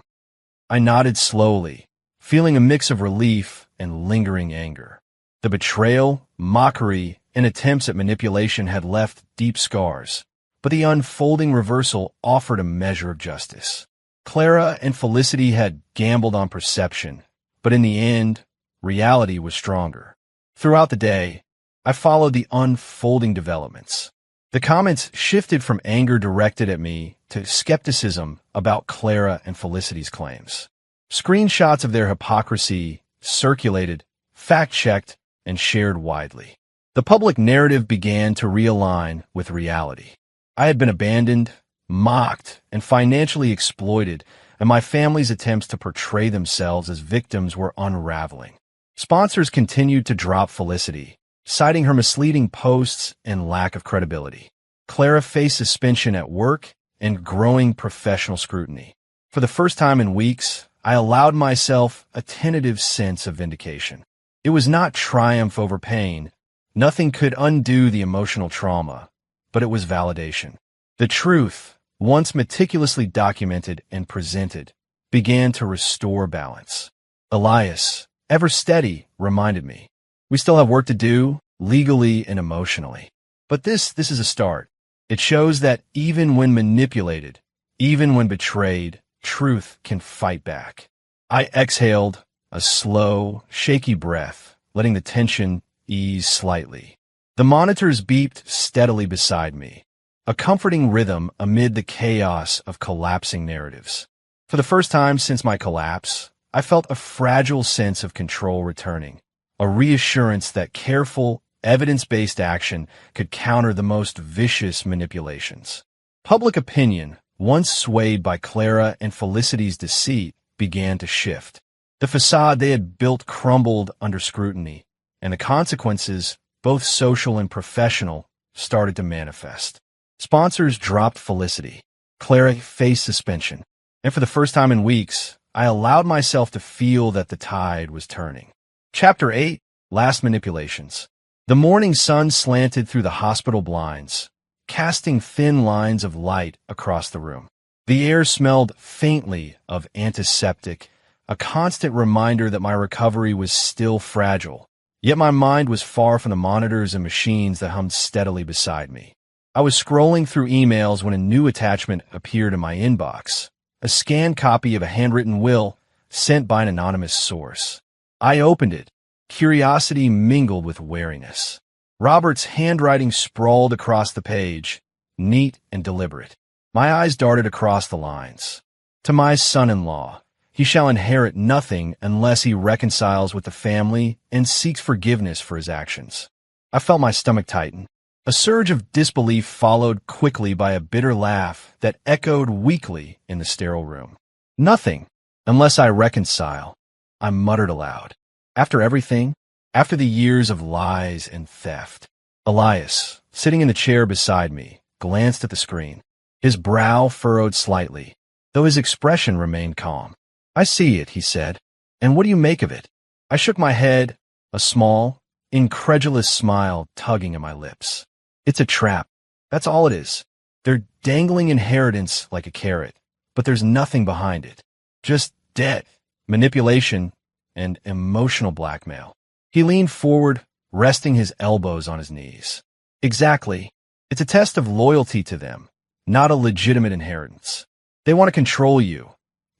S1: I nodded slowly, feeling a mix of relief and lingering anger. The betrayal, mockery, and attempts at manipulation had left deep scars, but the unfolding reversal offered a measure of justice. Clara and Felicity had gambled on perception, but in the end, reality was stronger. Throughout the day, I followed the unfolding developments. The comments shifted from anger directed at me to skepticism about Clara and Felicity's claims. Screenshots of their hypocrisy circulated, fact-checked, and shared widely. The public narrative began to realign with reality. I had been abandoned, mocked, and financially exploited, and my family's attempts to portray themselves as victims were unraveling. Sponsors continued to drop Felicity, citing her misleading posts and lack of credibility. Clara faced suspension at work and growing professional scrutiny. For the first time in weeks, I allowed myself a tentative sense of vindication. It was not triumph over pain. Nothing could undo the emotional trauma, but it was validation. The truth, once meticulously documented and presented, began to restore balance. Elias, ever steady, reminded me, we still have work to do, legally and emotionally. But this is a start. It shows that even when manipulated, even when betrayed, truth can fight back. I exhaled, a slow, shaky breath, letting the tension ease slightly. The monitors beeped steadily beside me, a comforting rhythm amid the chaos of collapsing narratives. For the first time since my collapse, I felt a fragile sense of control returning, a reassurance that careful, evidence-based action could counter the most vicious manipulations. Public opinion, once swayed by Clara and Felicity's deceit, began to shift. The facade they had built crumbled under scrutiny, and the consequences, both social and professional, started to manifest. Sponsors dropped Felicity. Clara faced suspension. And for the first time in weeks, I allowed myself to feel that the tide was turning. Chapter 8, Last Manipulations. The morning sun slanted through the hospital blinds, casting thin lines of light across the room. The air smelled faintly of antiseptic, a constant reminder that my recovery was still fragile. Yet my mind was far from the monitors and machines that hummed steadily beside me. I was scrolling through emails when a new attachment appeared in my inbox, a scanned copy of a handwritten will sent by an anonymous source. I opened it, curiosity mingled with wariness. Robert's handwriting sprawled across the page, neat and deliberate. My eyes darted across the lines. To my son-in-law, he shall inherit nothing unless he reconciles with the family and seeks forgiveness for his actions. I felt my stomach tighten. A surge of disbelief followed quickly by a bitter laugh that echoed weakly in the sterile room. Nothing, unless I reconcile, I muttered aloud. After everything, after the years of lies and theft. Elias, sitting in the chair beside me, glanced at the screen. His brow furrowed slightly, though his expression remained calm. I see it, he said. And what do you make of it? I shook my head, a small, incredulous smile tugging at my lips. It's a trap. That's all it is. They're dangling inheritance like a carrot, but there's nothing behind it. Just debt, manipulation, and emotional blackmail. He leaned forward, resting his elbows on his knees. Exactly. It's a test of loyalty to them, not a legitimate inheritance. They want to control you,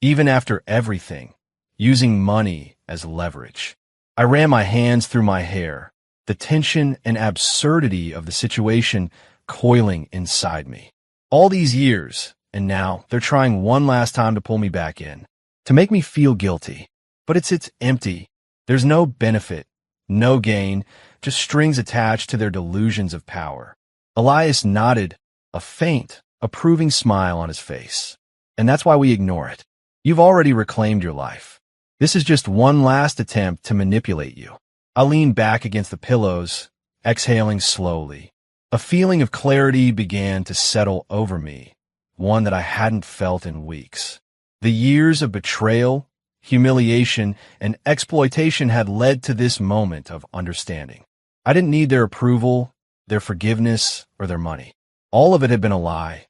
S1: even after everything, using money as leverage. I ran my hands through my hair, the tension and absurdity of the situation coiling inside me. All these years, and now they're trying one last time to pull me back in, to make me feel guilty. But it's empty. There's no benefit, no gain, just strings attached to their delusions of power. Elias nodded, a faint, approving smile on his face. And that's why we ignore it. You've already reclaimed your life. This is just one last attempt to manipulate you. I leaned back against the pillows, exhaling slowly. A feeling of clarity began to settle over me, one that I hadn't felt in weeks. The years of betrayal, humiliation, and exploitation had led to this moment of understanding. I didn't need their approval, their forgiveness, or their money. All of it had been a lie,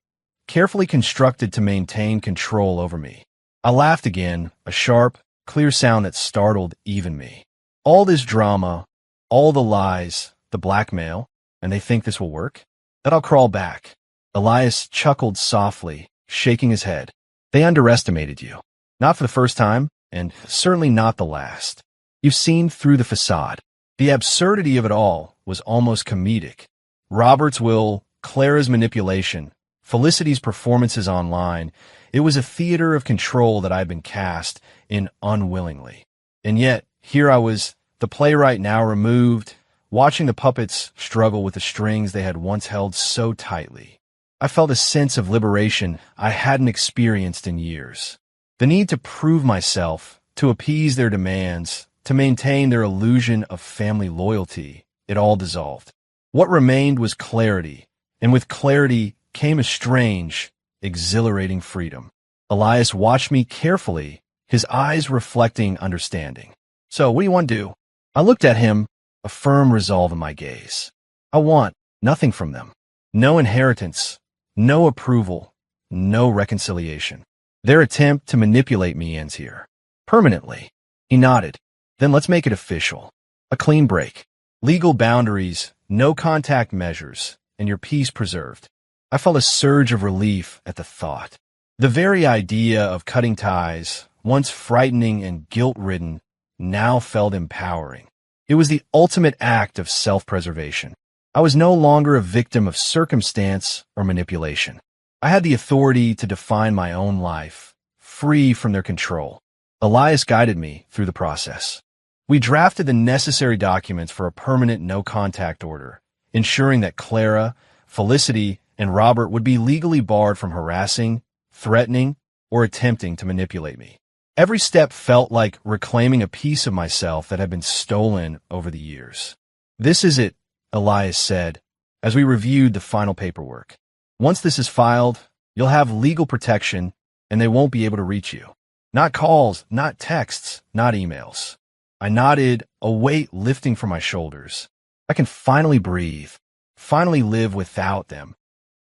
S1: carefully constructed to maintain control over me. I laughed again, a sharp, clear sound that startled even me. All this drama, all the lies, the blackmail, and they think this will work? That I'll crawl back. Elias chuckled softly, shaking his head. They underestimated you. Not for the first time, and certainly not the last. You've seen through the facade. The absurdity of it all was almost comedic. Robert's will, Clara's manipulation, Felicity's performances online, it was a theater of control that I'd been cast in unwillingly. And yet, here I was, the playwright now removed, watching the puppets struggle with the strings they had once held so tightly. I felt a sense of liberation I hadn't experienced in years. The need to prove myself, to appease their demands, to maintain their illusion of family loyalty, it all dissolved. What remained was clarity, and with clarity came a strange, exhilarating freedom. Elias watched me carefully, his eyes reflecting understanding. So, what do you want to do? I looked at him, a firm resolve in my gaze. I want nothing from them. No inheritance, no approval, no reconciliation. Their attempt to manipulate me ends here. Permanently. He nodded. Then let's make it official. A clean break. Legal boundaries, no contact measures, and your peace preserved. I felt a surge of relief at the thought. The very idea of cutting ties, once frightening and guilt-ridden, now felt empowering. It was the ultimate act of self-preservation. I was no longer a victim of circumstance or manipulation. I had the authority to define my own life, free from their control. Elias guided me through the process. We drafted the necessary documents for a permanent no-contact order, ensuring that Clara, Felicity, and Robert would be legally barred from harassing, threatening, or attempting to manipulate me. Every step felt like reclaiming a piece of myself that had been stolen over the years. This is it, Elias said, as we reviewed the final paperwork. Once this is filed, you'll have legal protection, and they won't be able to reach you. Not calls, not texts, not emails. I nodded, a weight lifting from my shoulders. I can finally breathe, finally live without them.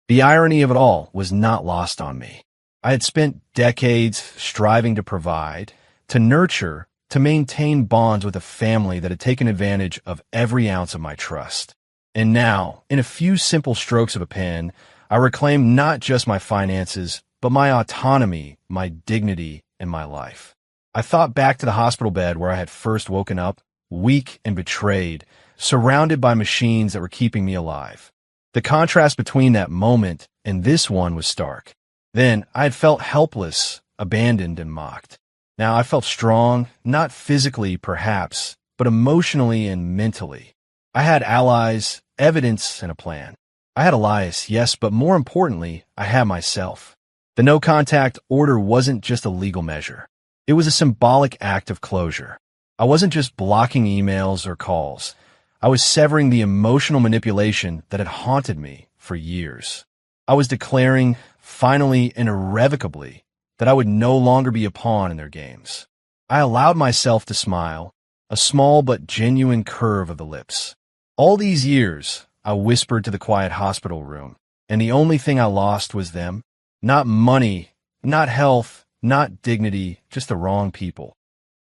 S1: The irony of it all was not lost on me. I had spent decades striving to provide, to nurture, to maintain bonds with a family that had taken advantage of every ounce of my trust. And now, in a few simple strokes of a pen, I reclaimed not just my finances, but my autonomy, my dignity, and my life. I thought back to the hospital bed where I had first woken up, weak and betrayed, surrounded by machines that were keeping me alive. The contrast between that moment and this one was stark. Then I had felt helpless, abandoned, and mocked. Now I felt strong, not physically perhaps, but emotionally and mentally. I had allies, evidence, and a plan. I had Elias, yes, but more importantly, I had myself. The no-contact order wasn't just a legal measure. It was a symbolic act of closure. I wasn't just blocking emails or calls. I was severing the emotional manipulation that had haunted me for years. I was declaring, finally and irrevocably, that I would no longer be a pawn in their games. I allowed myself to smile, a small but genuine curve of the lips. All these years, I whispered to the quiet hospital room, and the only thing I lost was them. Not money, not health, not dignity, just the wrong people.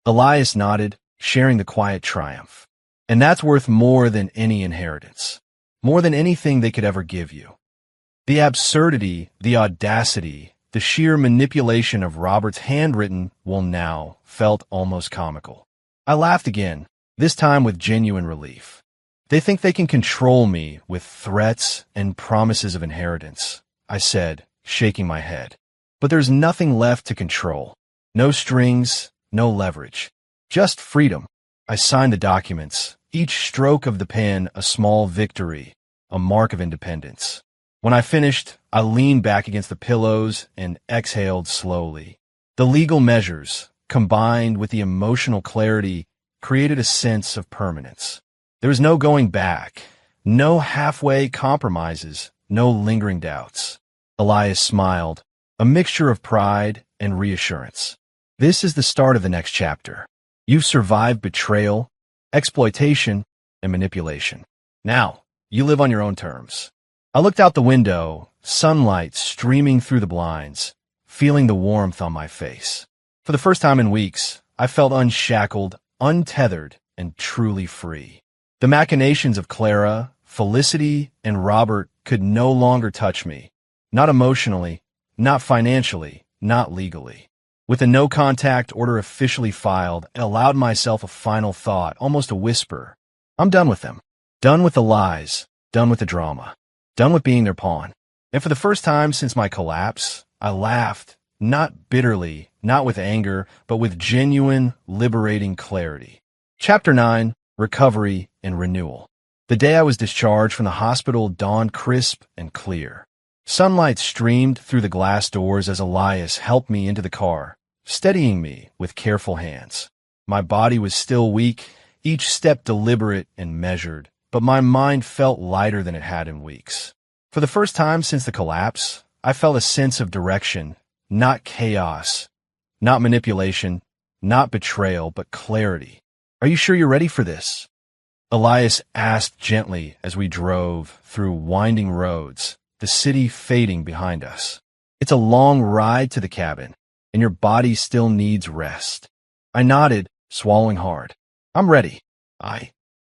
S1: Elias nodded, sharing the quiet triumph. And that's worth more than any inheritance, more than anything they could ever give you. The absurdity, the audacity, the sheer manipulation of Robert's handwritten will now felt almost comical. I laughed again, this time with genuine relief. They think they can control me with threats and promises of inheritance, I said, shaking my head. But there's nothing left to control. No strings, no leverage. Just freedom. I signed the documents, each stroke of the pen a small victory, a mark of independence. When I finished, I leaned back against the pillows and exhaled slowly. The legal measures, combined with the emotional clarity, created a sense of permanence. There was no going back, no halfway compromises, no lingering doubts. Elias smiled, a mixture of pride and reassurance. This is the start of the next chapter. You've survived betrayal, exploitation, and manipulation. Now, you live on your own terms. I looked out the window, sunlight streaming through the blinds, feeling the warmth on my face. For the first time in weeks, I felt unshackled, untethered, and truly free. The machinations of Clara, Felicity, and Robert could no longer touch me. Not emotionally, not financially, not legally. With a no-contact order officially filed, I allowed myself a final thought, almost a whisper. I'm done with them. Done with the lies. Done with the drama. Done with being their pawn. And for the first time since my collapse, I laughed, not bitterly, not with anger, but with genuine, liberating clarity. Chapter 9, Recovery and Renewal. The day I was discharged from the hospital dawned crisp and clear. Sunlight streamed through the glass doors as Elias helped me into the car, steadying me with careful hands. My body was still weak, each step deliberate and measured, but my mind felt lighter than it had in weeks. For the first time since the collapse, I felt a sense of direction, not chaos, not manipulation, not betrayal, but clarity. Are you sure you're ready for this? Elias asked gently as we drove through winding roads, the city fading behind us. It's a long ride to the cabin, and your body still needs rest. I nodded, swallowing hard. I'm ready.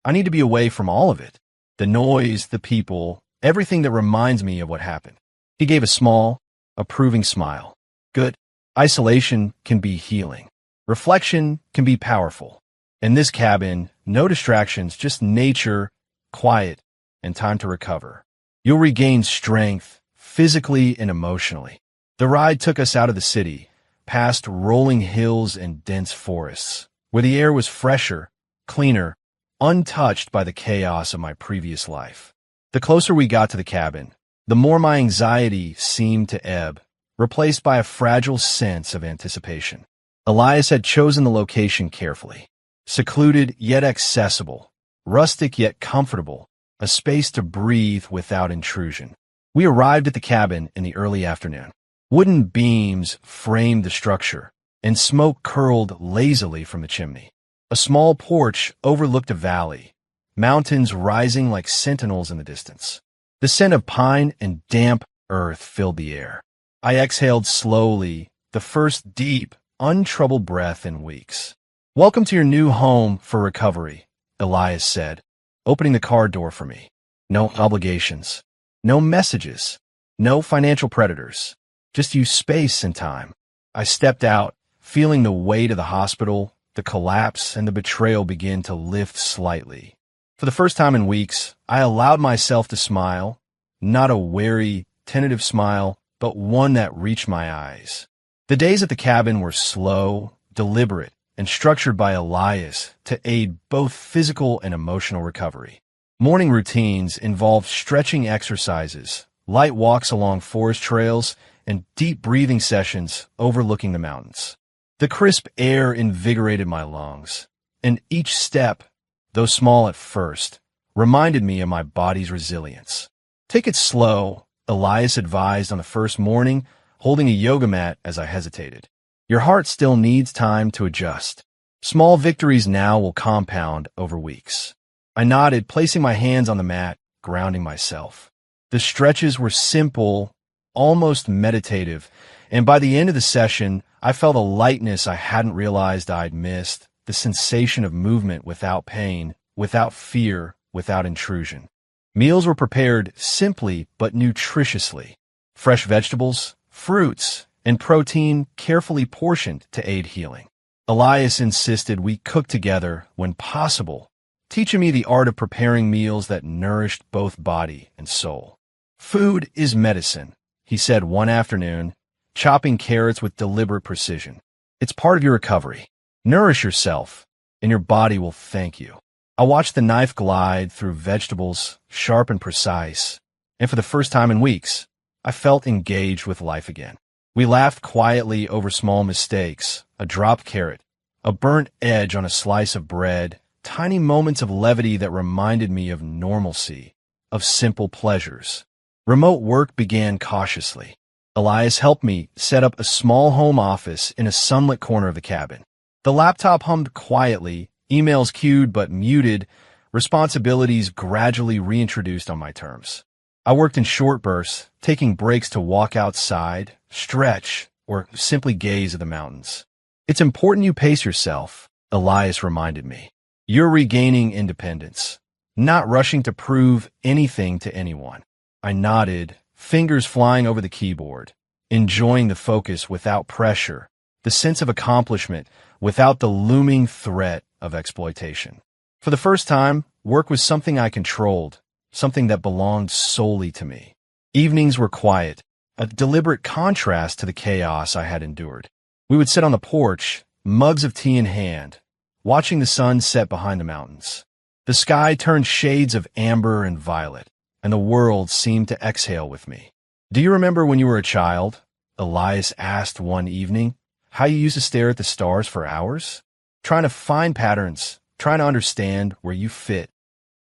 S1: I need to be away from all of it. The noise, the people, everything that reminds me of what happened. He gave a small, approving smile. Good. Isolation can be healing. Reflection can be powerful. In this cabin, no distractions, just nature, quiet, and time to recover. You'll regain strength, physically and emotionally. The ride took us out of the city, past rolling hills and dense forests, where the air was fresher, cleaner, untouched by the chaos of my previous life. The closer we got to the cabin, the more my anxiety seemed to ebb, replaced by a fragile sense of anticipation. Elias had chosen the location carefully. Secluded yet accessible, rustic yet comfortable, a space to breathe without intrusion. We arrived at the cabin in the early afternoon. Wooden beams framed the structure, and smoke curled lazily from the chimney. A small porch overlooked a valley, mountains rising like sentinels in the distance. The scent of pine and damp earth filled the air. I exhaled slowly, the first deep, untroubled breath in weeks. Welcome to your new home for recovery, Elias said, opening the car door for me. No obligations, no messages, no financial predators, just use space and time. I stepped out, feeling the weight of the hospital, the collapse, and the betrayal begin to lift slightly. For the first time in weeks, I allowed myself to smile, not a wary, tentative smile, but one that reached my eyes. The days at the cabin were slow, deliberate, and structured by Elias to aid both physical and emotional recovery. Morning routines involved stretching exercises, light walks along forest trails, and deep breathing sessions overlooking the mountains. The crisp air invigorated my lungs, and each step, though small at first, reminded me of my body's resilience. Take it slow, Elias advised on the first morning, holding a yoga mat as I hesitated. Your heart still needs time to adjust. Small victories now will compound over weeks. I nodded, placing my hands on the mat, grounding myself. The stretches were simple, almost meditative, and by the end of the session, I felt a lightness I hadn't realized I'd missed, the sensation of movement without pain, without fear, without intrusion. Meals were prepared simply but nutritiously. Fresh vegetables, fruits, and protein carefully portioned to aid healing. Elias insisted we cook together when possible, teaching me the art of preparing meals that nourished both body and soul. Food is medicine, he said one afternoon, chopping carrots with deliberate precision. It's part of your recovery. Nourish yourself, and your body will thank you. I watched the knife glide through vegetables, sharp and precise, And for the first time in weeks, I felt engaged with life again. We laughed quietly over small mistakes, a dropped carrot, a burnt edge on a slice of bread, tiny moments of levity that reminded me of normalcy, of simple pleasures. Remote work began cautiously. Elias helped me set up a small home office in a sunlit corner of the cabin. The laptop hummed quietly, emails queued but muted, responsibilities gradually reintroduced on my terms. I worked in short bursts, taking breaks to walk outside, stretch, or simply gaze at the mountains. It's important you pace yourself, Elias reminded me. You're regaining independence, not rushing to prove anything to anyone. I nodded, fingers flying over the keyboard, enjoying the focus without pressure, the sense of accomplishment without the looming threat of exploitation. For the first time, work was something I controlled, something that belonged solely to me. Evenings were quiet, a deliberate contrast to the chaos I had endured. We would sit on the porch, mugs of tea in hand, watching the sun set behind the mountains. The sky turned shades of amber and violet, and the world seemed to exhale with me. Do you remember when you were a child? Elias asked one evening, how you used to stare at the stars for hours, trying to find patterns, trying to understand where you fit.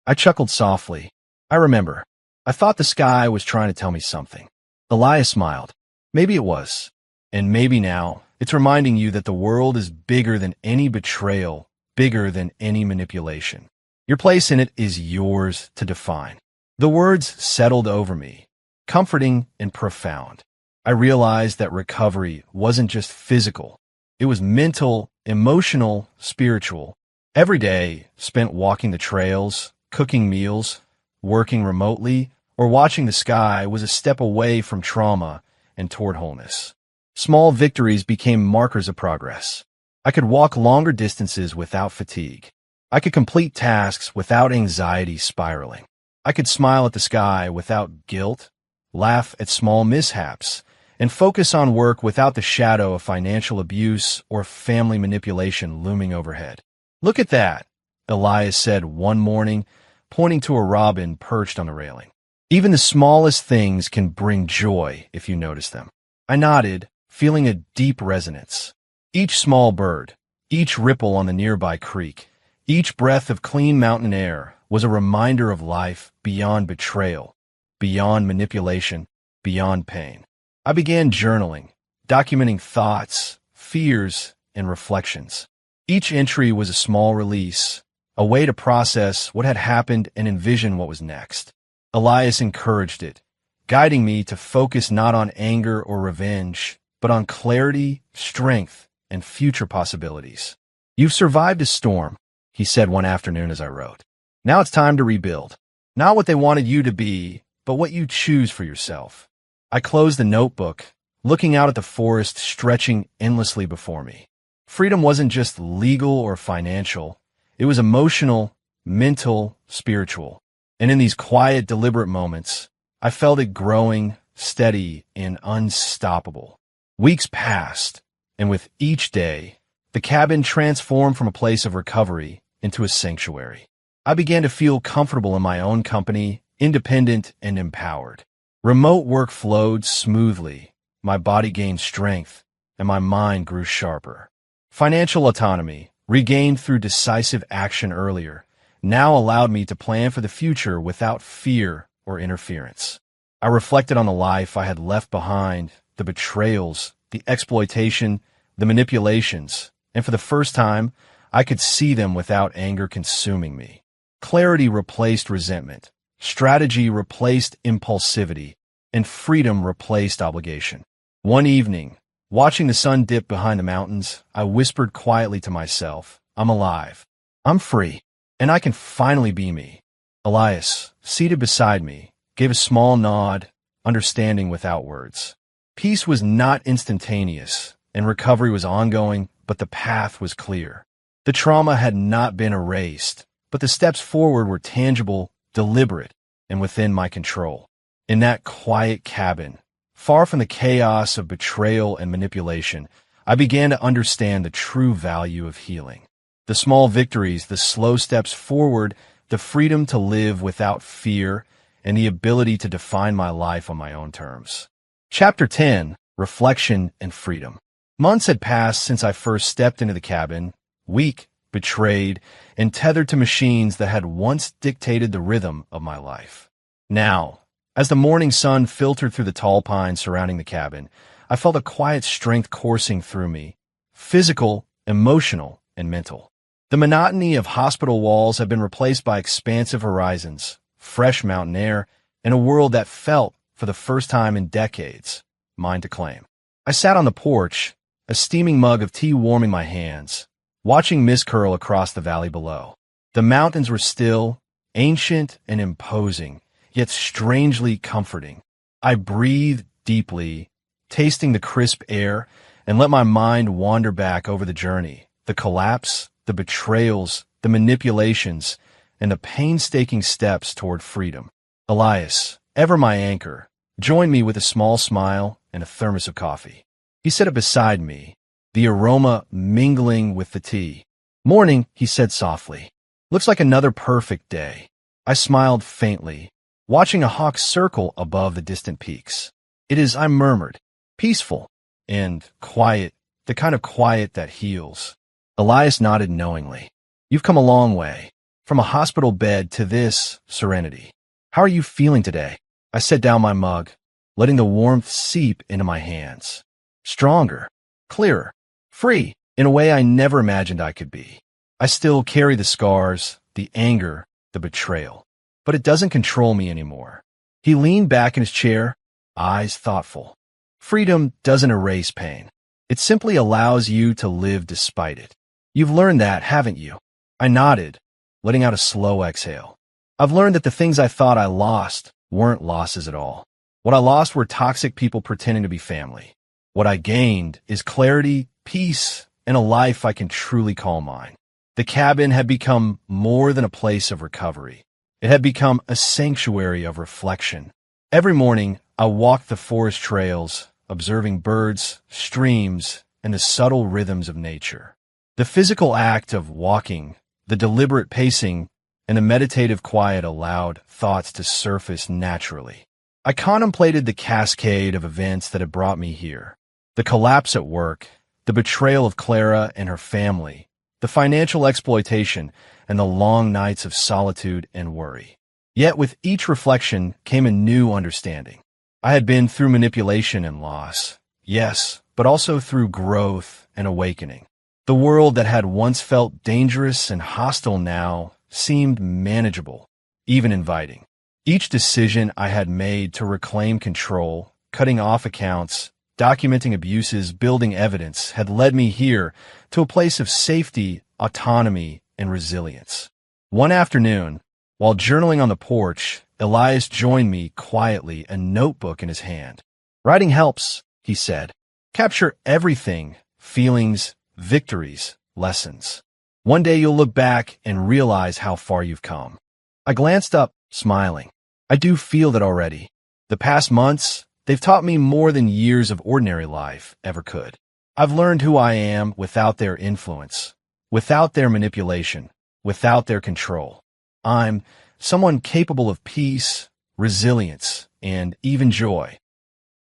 S1: I chuckled softly. I remember. I thought the sky was trying to tell me something. Elias smiled. Maybe it was. And maybe now, it's reminding you that the world is bigger than any betrayal, bigger than any manipulation. Your place in it is yours to define. The words settled over me, comforting and profound. I realized that recovery wasn't just physical. It was mental, emotional, spiritual. Every day spent walking the trails, cooking meals, working remotely, or watching the sky was a step away from trauma and toward wholeness. Small victories became markers of progress. I could walk longer distances without fatigue. I could complete tasks without anxiety spiraling. I could smile at the sky without guilt, laugh at small mishaps, and focus on work without the shadow of financial abuse or family manipulation looming overhead. Look at that, Elias said one morning, pointing to a robin perched on the railing. Even the smallest things can bring joy if you notice them. I nodded, feeling a deep resonance. Each small bird, each ripple on the nearby creek, each breath of clean mountain air was a reminder of life beyond betrayal, beyond manipulation, beyond pain. I began journaling, documenting thoughts, fears, and reflections. Each entry was a small release, a way to process what had happened and envision what was next. Elias encouraged it, guiding me to focus not on anger or revenge, but on clarity, strength, and future possibilities. You've survived a storm, he said one afternoon as I wrote. Now it's time to rebuild. Not what they wanted you to be, but what you choose for yourself. I closed the notebook, looking out at the forest stretching endlessly before me. Freedom wasn't just legal or financial. It was emotional, mental, spiritual. And in these quiet, deliberate moments, I felt it growing, steady, and unstoppable. Weeks passed, and with each day, the cabin transformed from a place of recovery into a sanctuary. I began to feel comfortable in my own company, independent and empowered. Remote work flowed smoothly, my body gained strength, and my mind grew sharper. Financial autonomy, regained through decisive action earlier, now allowed me to plan for the future without fear or interference. I reflected on the life I had left behind, the betrayals, the exploitation, the manipulations, and for the first time, I could see them without anger consuming me. Clarity replaced resentment, strategy replaced impulsivity, and freedom replaced obligation. One evening, watching the sun dip behind the mountains, I whispered quietly to myself, I'm alive. I'm free. And I can finally be me. Elias, seated beside me, gave a small nod, understanding without words. Peace was not instantaneous, and recovery was ongoing, but the path was clear. The trauma had not been erased, but the steps forward were tangible, deliberate, and within my control. In that quiet cabin, far from the chaos of betrayal and manipulation, I began to understand the true value of healing. The small victories, the slow steps forward, the freedom to live without fear, and the ability to define my life on my own terms. Chapter 10: Reflection and Freedom. Months had passed since I first stepped into the cabin, weak, betrayed, and tethered to machines that had once dictated the rhythm of my life. Now, as the morning sun filtered through the tall pines surrounding the cabin, I felt a quiet strength coursing through me, physical, emotional, and mental. The monotony of hospital walls had been replaced by expansive horizons, fresh mountain air, and a world that felt, for the first time in decades, mine to claim. I sat on the porch, a steaming mug of tea warming my hands, watching mist curl across the valley below. The mountains were still, ancient, and imposing, yet strangely comforting. I breathed deeply, tasting the crisp air, and let my mind wander back over the journey, the collapse, the betrayals, the manipulations, and the painstaking steps toward freedom. Elias, ever my anchor, joined me with a small smile and a thermos of coffee. He sat beside me, the aroma mingling with the tea. "Morning," he said softly. "Looks like another perfect day." I smiled faintly, watching a hawk circle above the distant peaks. "It is," I murmured, "peaceful and quiet, the kind of quiet that heals." Elias nodded knowingly. "You've come a long way, from a hospital bed to this serenity. How are you feeling today?" I set down my mug, letting the warmth seep into my hands. Stronger, clearer, free, in a way I never imagined I could be. I still carry the scars, the anger, the betrayal, but it doesn't control me anymore. He leaned back in his chair, eyes thoughtful. Freedom doesn't erase pain. It simply allows you to live despite it. You've learned that, haven't you? I nodded, letting out a slow exhale. I've learned that the things I thought I lost weren't losses at all. What I lost were toxic people pretending to be family. What I gained is clarity, peace, and a life I can truly call mine. The cabin had become more than a place of recovery. It had become a sanctuary of reflection. Every morning, I walked the forest trails, observing birds, streams, and the subtle rhythms of nature. The physical act of walking, the deliberate pacing, and the meditative quiet allowed thoughts to surface naturally. I contemplated the cascade of events that had brought me here. The collapse at work, the betrayal of Clara and her family, the financial exploitation, and the long nights of solitude and worry. Yet with each reflection came a new understanding. I had been through manipulation and loss, yes, but also through growth and awakening. The world that had once felt dangerous and hostile now seemed manageable, even inviting. Each decision I had made to reclaim control, cutting off accounts, documenting abuses, building evidence, had led me here to a place of safety, autonomy, and resilience. One afternoon, while journaling on the porch, Elias joined me quietly, a notebook in his hand. "Writing helps," he said. "Capture everything, feelings, victories, lessons. One day you'll look back and realize how far you've come." I glanced up, smiling. I do feel that already. The past months, they've taught me more than years of ordinary life ever could. I've learned who I am without their influence, without their manipulation, without their control. I'm someone capable of peace, resilience, and even joy.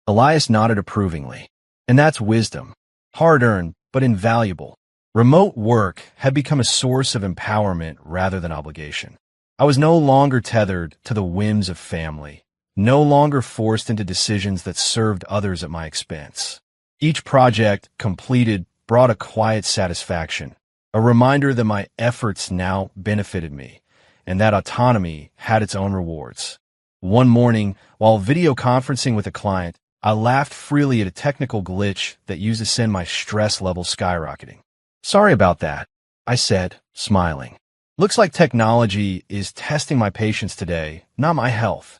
S1: Elias nodded approvingly. And that's wisdom. Hard-earned, but invaluable. Remote work had become a source of empowerment rather than obligation. I was no longer tethered to the whims of family, no longer forced into decisions that served others at my expense. Each project completed brought a quiet satisfaction, a reminder that my efforts now benefited me, and that autonomy had its own rewards. One morning, while video conferencing with a client, I laughed freely at a technical glitch that used to send my stress level skyrocketing. "Sorry about that," I said, smiling. "Looks like technology is testing my patience today, not my health."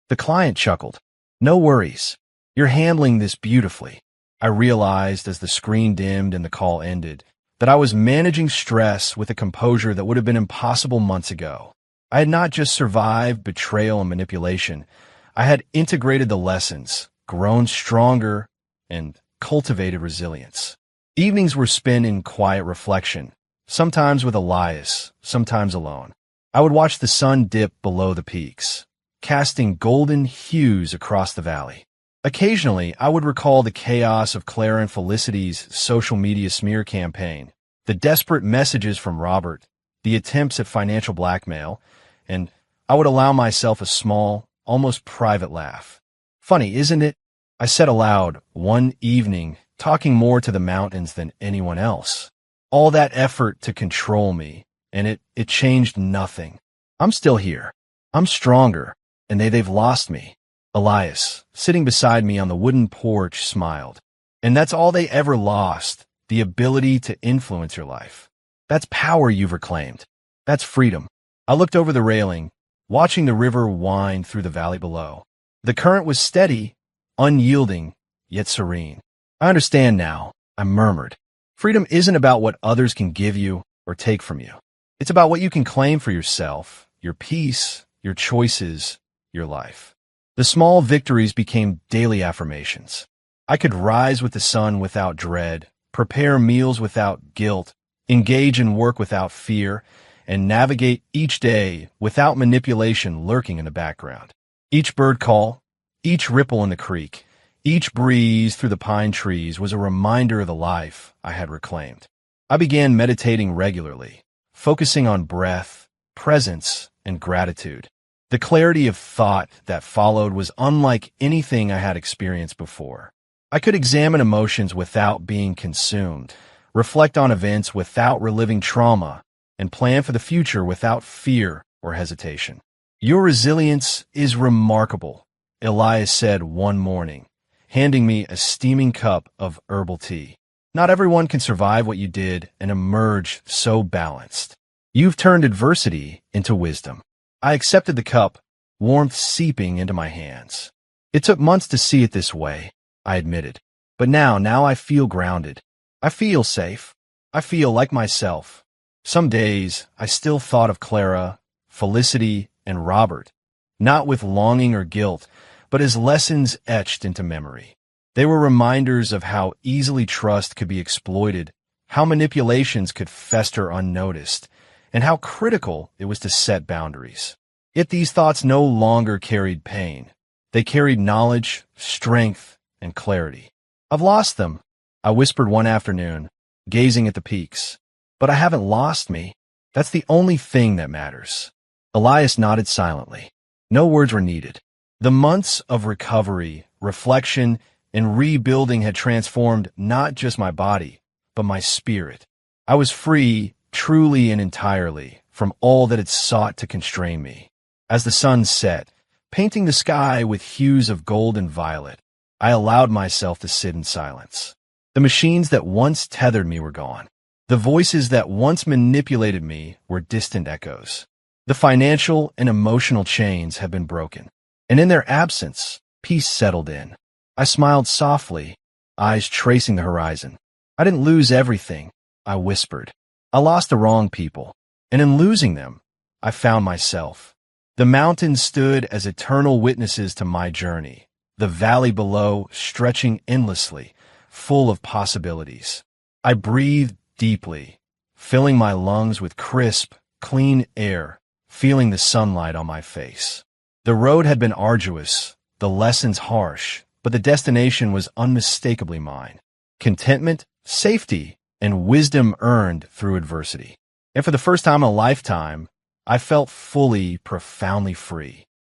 S1: The client chuckled. "No worries. You're handling this beautifully." I realized as the screen dimmed and the call ended that I was managing stress with a composure that would have been impossible months ago. I had not just survived betrayal and manipulation. I had integrated the lessons, grown stronger, and cultivated resilience. Evenings were spent in quiet reflection, sometimes with Elias, sometimes alone. I would watch the sun dip below the peaks, casting golden hues across the valley. Occasionally, I would recall the chaos of Clara and Felicity's social media smear campaign, the desperate messages from Robert, the attempts at financial blackmail, and I would allow myself a small, almost private laugh. Funny, isn't it? I said aloud one evening, talking more to the mountains than anyone else. All that effort to control me, and it changed nothing. I'm still here. I'm stronger, and they've lost me. Elias, sitting beside me on the wooden porch, smiled. And that's all they ever lost, the ability to influence your life. That's power you've reclaimed. That's freedom. I looked over the railing, watching the river wind through the valley below. The current was steady, unyielding, yet serene. I understand now, I murmured. Freedom isn't about what others can give you or take from you. It's about what you can claim for yourself, your peace, your choices, your life. The small victories became daily affirmations. I could rise with the sun without dread, prepare meals without guilt, engage in work without fear, and navigate each day without manipulation lurking in the background. Each bird call, each ripple in the creek, each breeze through the pine trees was a reminder of the life I had reclaimed. I began meditating regularly, focusing on breath, presence, and gratitude. The clarity of thought that followed was unlike anything I had experienced before. I could examine emotions without being consumed, reflect on events without reliving trauma, and plan for the future without fear or hesitation. Your resilience is remarkable, Elias said one morning, handing me a steaming cup of herbal tea. Not everyone can survive what you did and emerge so balanced. You've turned adversity into wisdom. I accepted the cup, warmth seeping into my hands. It took months to see it this way, I admitted. But now I feel grounded. I feel safe. I feel like myself. Some days, I still thought of Clara, Felicity, and Robert, not with longing or guilt, but as lessons etched into memory. They were reminders of how easily trust could be exploited, how manipulations could fester unnoticed, and how critical it was to set boundaries. Yet these thoughts no longer carried pain. They carried knowledge, strength, and clarity. I've lost them, I whispered one afternoon, gazing at the peaks. But I haven't lost me. That's the only thing that matters. Elias nodded silently. No words were needed. The months of recovery, reflection, and rebuilding had transformed not just my body, but my spirit. I was free, truly and entirely, from all that had sought to constrain me. As the sun set, painting the sky with hues of gold and violet, I allowed myself to sit in silence. The machines that once tethered me were gone. The voices that once manipulated me were distant echoes. The financial and emotional chains had been broken, and in their absence, peace settled in. I smiled softly, eyes tracing the horizon. I didn't lose everything, I whispered. I lost the wrong people, and in losing them, I found myself. The mountains stood as eternal witnesses to my journey, the valley below stretching endlessly, full of possibilities. I breathed deeply, filling my lungs with crisp, clean air, feeling the sunlight on my face. The road had been arduous, the lessons harsh, but the destination was unmistakably mine. Contentment, safety, and wisdom earned through adversity. And for the first time in a lifetime, I felt fully, profoundly free.